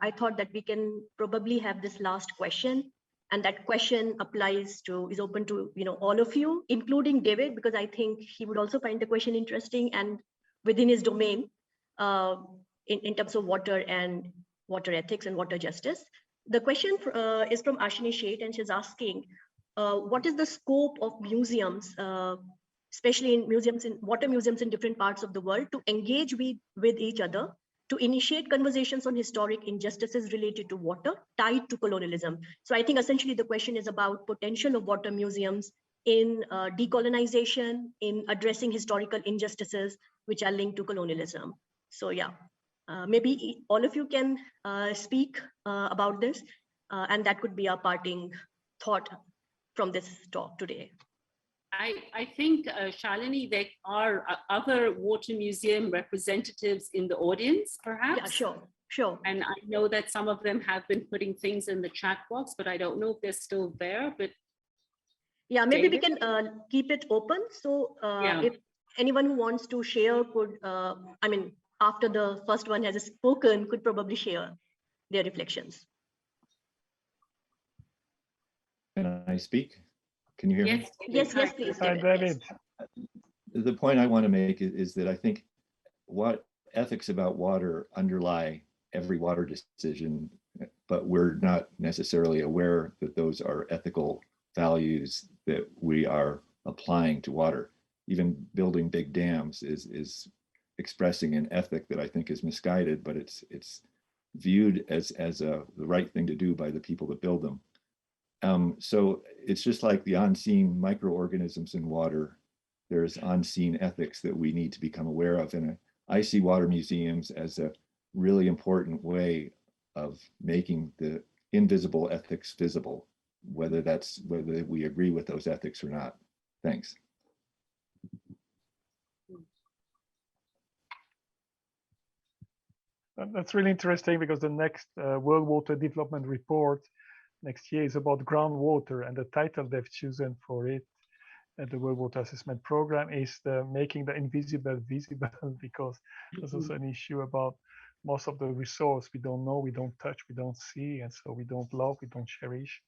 I thought that we can probably have this last question, and that question is open to all of you, including David, because I think he would also find the question interesting and within his domain in terms of water and water ethics and water justice. The question is from Ashini Sheth, and she's asking, what is the scope of museums, especially in water museums in different parts of the world, to engage with each other, to initiate conversations on historic injustices related to water tied to colonialism? So I think essentially the question is about potential of water museums in decolonization, in addressing historical injustices which are linked to colonialism. So yeah, maybe all of you can speak about this, and that could be our parting thought from this talk today. I think, Shalini, there are other water museum representatives in the audience, perhaps? Yeah, sure. And I know that some of them have been putting things in the chat box, but I don't know if they're still there. But yeah, maybe David? we can keep it open. So if anyone who wants to share could, after the first one has spoken, could probably share their reflections. Can I speak? Can you hear me? Yes, please. Hi, David. The point I want to make is that I think what ethics about water underlie every water decision, but we're not necessarily aware that those are ethical values that we are applying to water. Even building big dams is expressing an ethic that I think is misguided, but it's viewed as the right thing to do by the people that build them. So it's just like the unseen microorganisms in water. There's unseen ethics that we need to become aware of. And I see water museums as a really important way of making the invisible ethics visible, whether we agree with those ethics or not. Thanks. That's really interesting, because the next World Water Development Report next year is about groundwater, and the title they've chosen for it at the World Water Assessment Program is making the invisible visible, because there's also an issue about most of the resource we don't know, we don't touch, we don't see, and so we don't love, we don't cherish,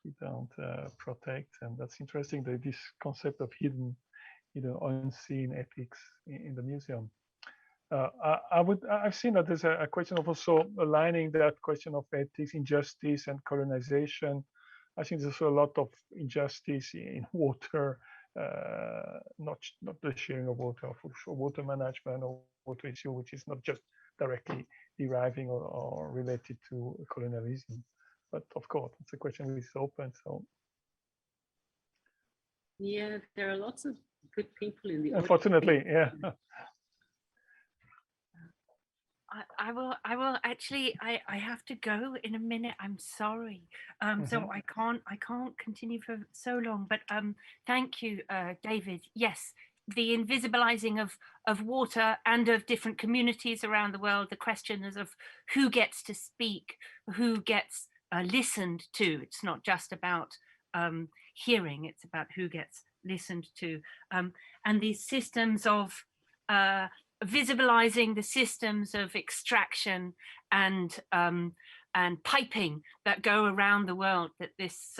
we don't protect. And that's interesting, that this concept of hidden, unseen ethics in the museum. I've seen that there's a question of also aligning that question of ethics, injustice, and colonization. I think there's also a lot of injustice in water, not the sharing of water, for sure, water management or water issue, which is not just directly deriving or related to colonialism. But of course, it's a question which is open. So yeah, there are lots of good people in the audience. Unfortunately, yeah. I will actually, I have to go in a minute. I'm sorry. So I can't continue for so long, but thank you, David. Yes, the invisibilizing of water and of different communities around the world, the question is of who gets to speak, who gets listened to. It's not just about hearing, it's about who gets listened to. And these systems of visibilizing the systems of extraction and piping that go around the world, that this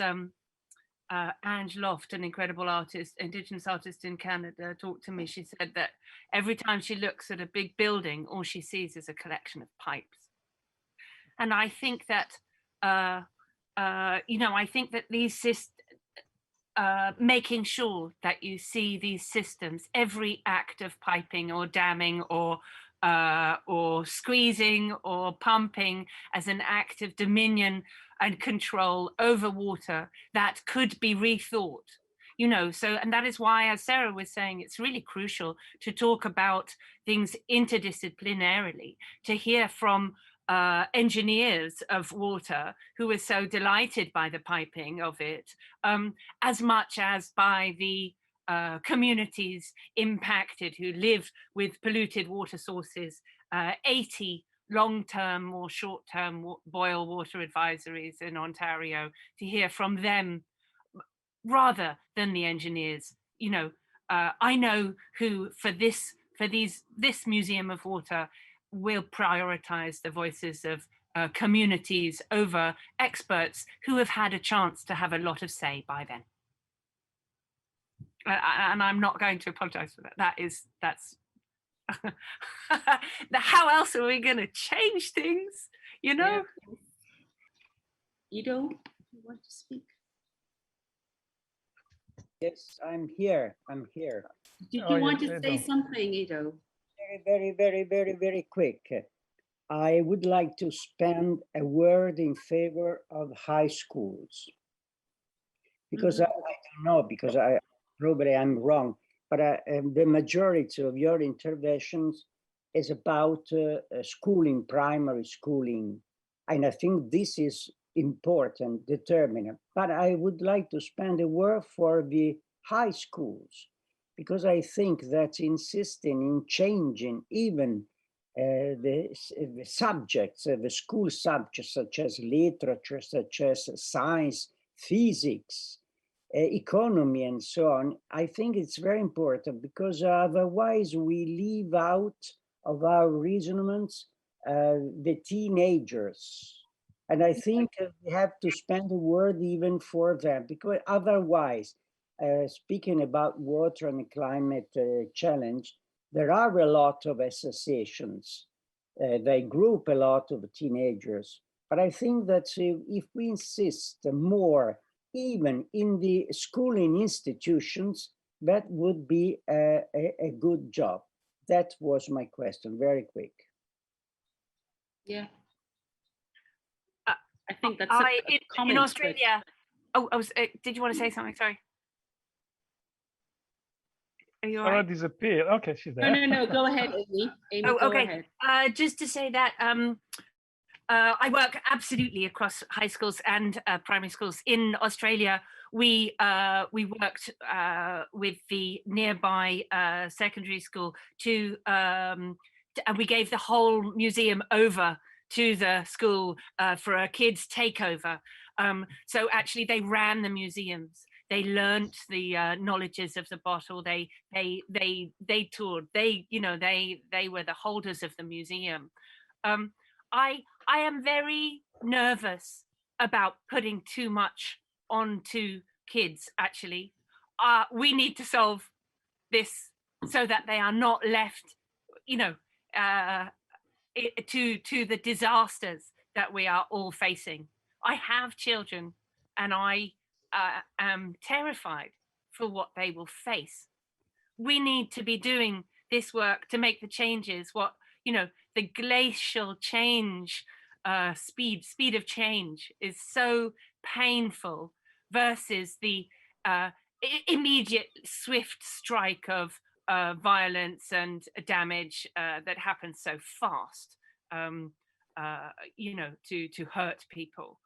Ange Loft, an incredible artist, Indigenous artist in Canada, talked to me. She said that every time she looks at a big building, all she sees is a collection of pipes. And I think that, I think that these making sure that you see these systems, every act of piping or damming or squeezing or pumping as an act of dominion and control over water that could be rethought. And that is why, as Sarah was saying, it's really crucial to talk about things interdisciplinarily, to hear from engineers of water who are so delighted by the piping of it, as much as by the communities impacted who live with polluted water sources, 80 long-term or short-term boil water advisories in Ontario, to hear from them rather than the engineers. I know who for this Museum of Water will prioritize the voices of communities over experts who have had a chance to have a lot of say by then. And I'm not going to apologize for that. That's how else are we going to change things? Yeah. Ido, you want to speak? Yes, I'm here. Did you want to say something, Ido? Very quick. I would like to spend a word in favor of high schools, because I don't know, because I'm wrong, but the majority of your interventions is about schooling, primary schooling, and I think this is important, determinant. But I would like to spend a word for the high schools, because I think that insisting in changing even the subjects, the school subjects, such as literature, such as science, physics, economy, and so on, I think it's very important, because otherwise we leave out of our reasonments the teenagers. And I think we have to spend a word even for them, because otherwise, speaking about water and climate challenge, there are a lot of associations. They group a lot of teenagers. But I think that if we insist more, even in the schooling institutions, that would be a good job. That was my question, very quick. Yeah. I think that's a comment. In Australia. Did you want to say something? Sorry. Are you all right? Disappeared. Okay, she's there. No. Go ahead, Amy. Go okay. Ahead. Just to say that I work absolutely across high schools and primary schools. In Australia, we worked with the nearby secondary school and we gave the whole museum over to the school for a kids takeover. So actually they ran the museums. They learnt the knowledges of the bottle. They toured. They were the holders of the museum. I am very nervous about putting too much onto kids. Actually, we need to solve this so that they are not left, to the disasters that we are all facing. I have children, and I am terrified for what they will face. We need to be doing this work to make the changes. The glacial change, speed of change is so painful versus the immediate swift strike of violence and damage that happens so fast, to hurt people.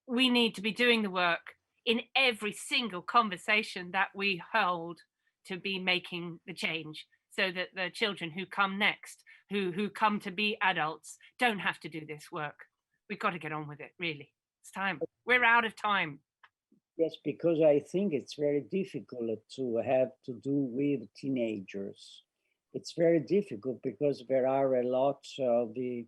We need to be doing the work in every single conversation that we hold to be making the change, so that the children who come next, who come to be adults, don't have to do this work. We've got to get on with it, really. It's time. We're out of time. Yes, because I think it's very difficult to have to do with teenagers. It's very difficult because there are a lot of the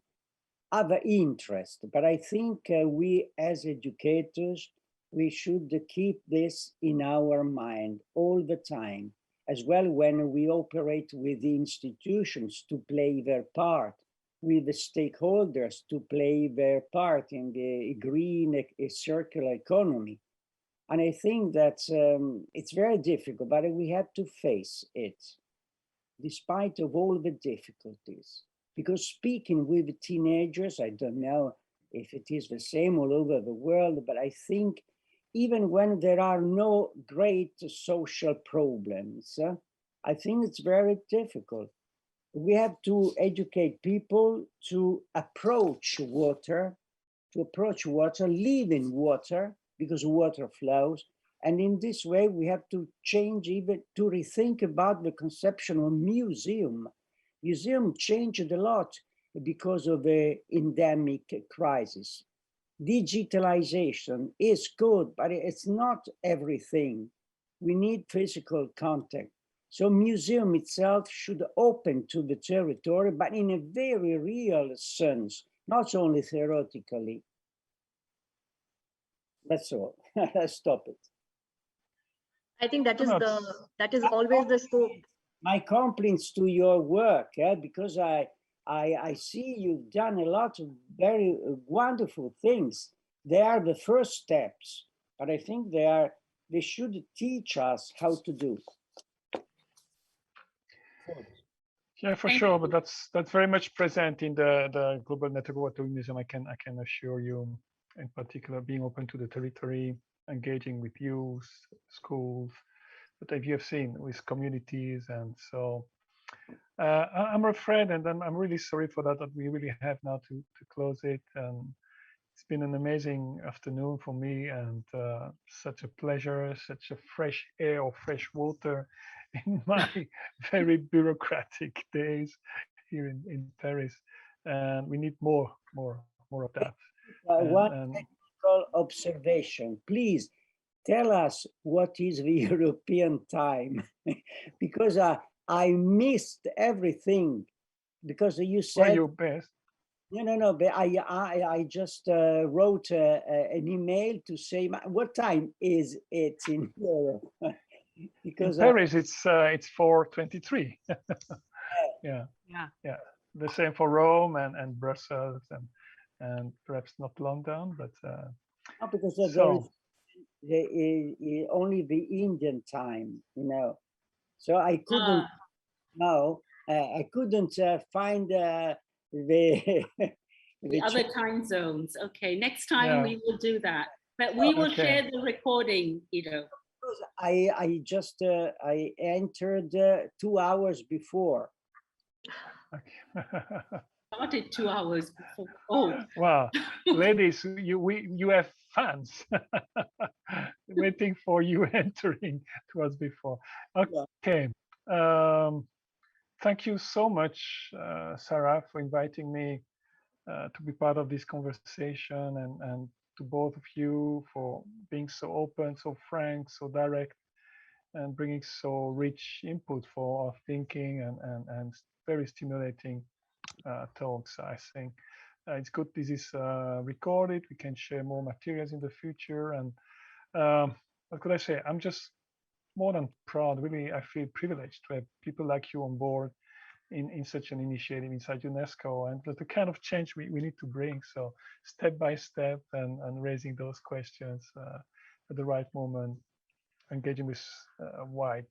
other interests. But I think we as educators we should keep this in our mind all the time, as well when we operate with the institutions to play their part, with the stakeholders to play their part in the green circular economy. And I think that it's very difficult, but we have to face it, despite of all the difficulties. Because speaking with teenagers, I don't know if it is the same all over the world, but I think even when there are no great social problems, I think it's very difficult. We have to educate people to approach water, live in water, because water flows. And in this way, we have to change, even to rethink about the conception of museum. Museum changed a lot because of the endemic crisis. Digitalization is good, but it's not everything. We need physical contact. So museum itself should open to the territory, but in a very real sense, not only theoretically. That's all. Let's stop it. I think that is always the scope. My compliments to your work, because I see you've done a lot of very wonderful things. They are the first steps, but I think they should teach us how to do. Yeah, for sure, but that's very much present in the Global Network Water Museum. I can assure you, in particular, being open to the territory, engaging with youth, schools, but as you have seen, with communities. And so I'm afraid, and I'm really sorry for that we really have now to close it. It's been an amazing afternoon for me, and such a pleasure, such a fresh air or fresh water in my very bureaucratic days here in Paris. And we need more of that. One technical observation, please tell us what is the European time, because I missed everything, because you said. Well, your best. No, but I just wrote an email to say what time is it in Europe? Because in Paris it's 4:23. Yeah. The same for Rome and Brussels and perhaps not London, but because there is only the Indian time, So I couldn't I couldn't find the other time zones. Okay, next time we will do that, but we will share the recording, Ido. I just I entered 2 hours before. Started 2 hours before. Oh wow, ladies, you have fans waiting for you entering to us before. Okay. Thank you so much, Sarah, for inviting me to be part of this conversation, and to both of you for being so open, so frank, so direct, and bringing so rich input for our thinking and very stimulating talks. I think it's good this is recorded. We can share more materials in the future. And what could I say? I'm just more than proud. Really, I feel privileged to have people like you on board in such an initiative inside UNESCO, and the kind of change we need to bring. So step by step and raising those questions at the right moment, engaging with a wide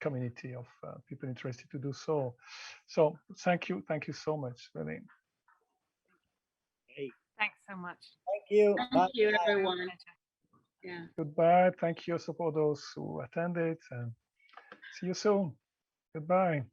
community of people interested to do so. So thank you so much, really. Thanks so much. Thank you. Thank you, everyone. Yeah. Goodbye. Thank you also for those who attended, and see you soon. Goodbye.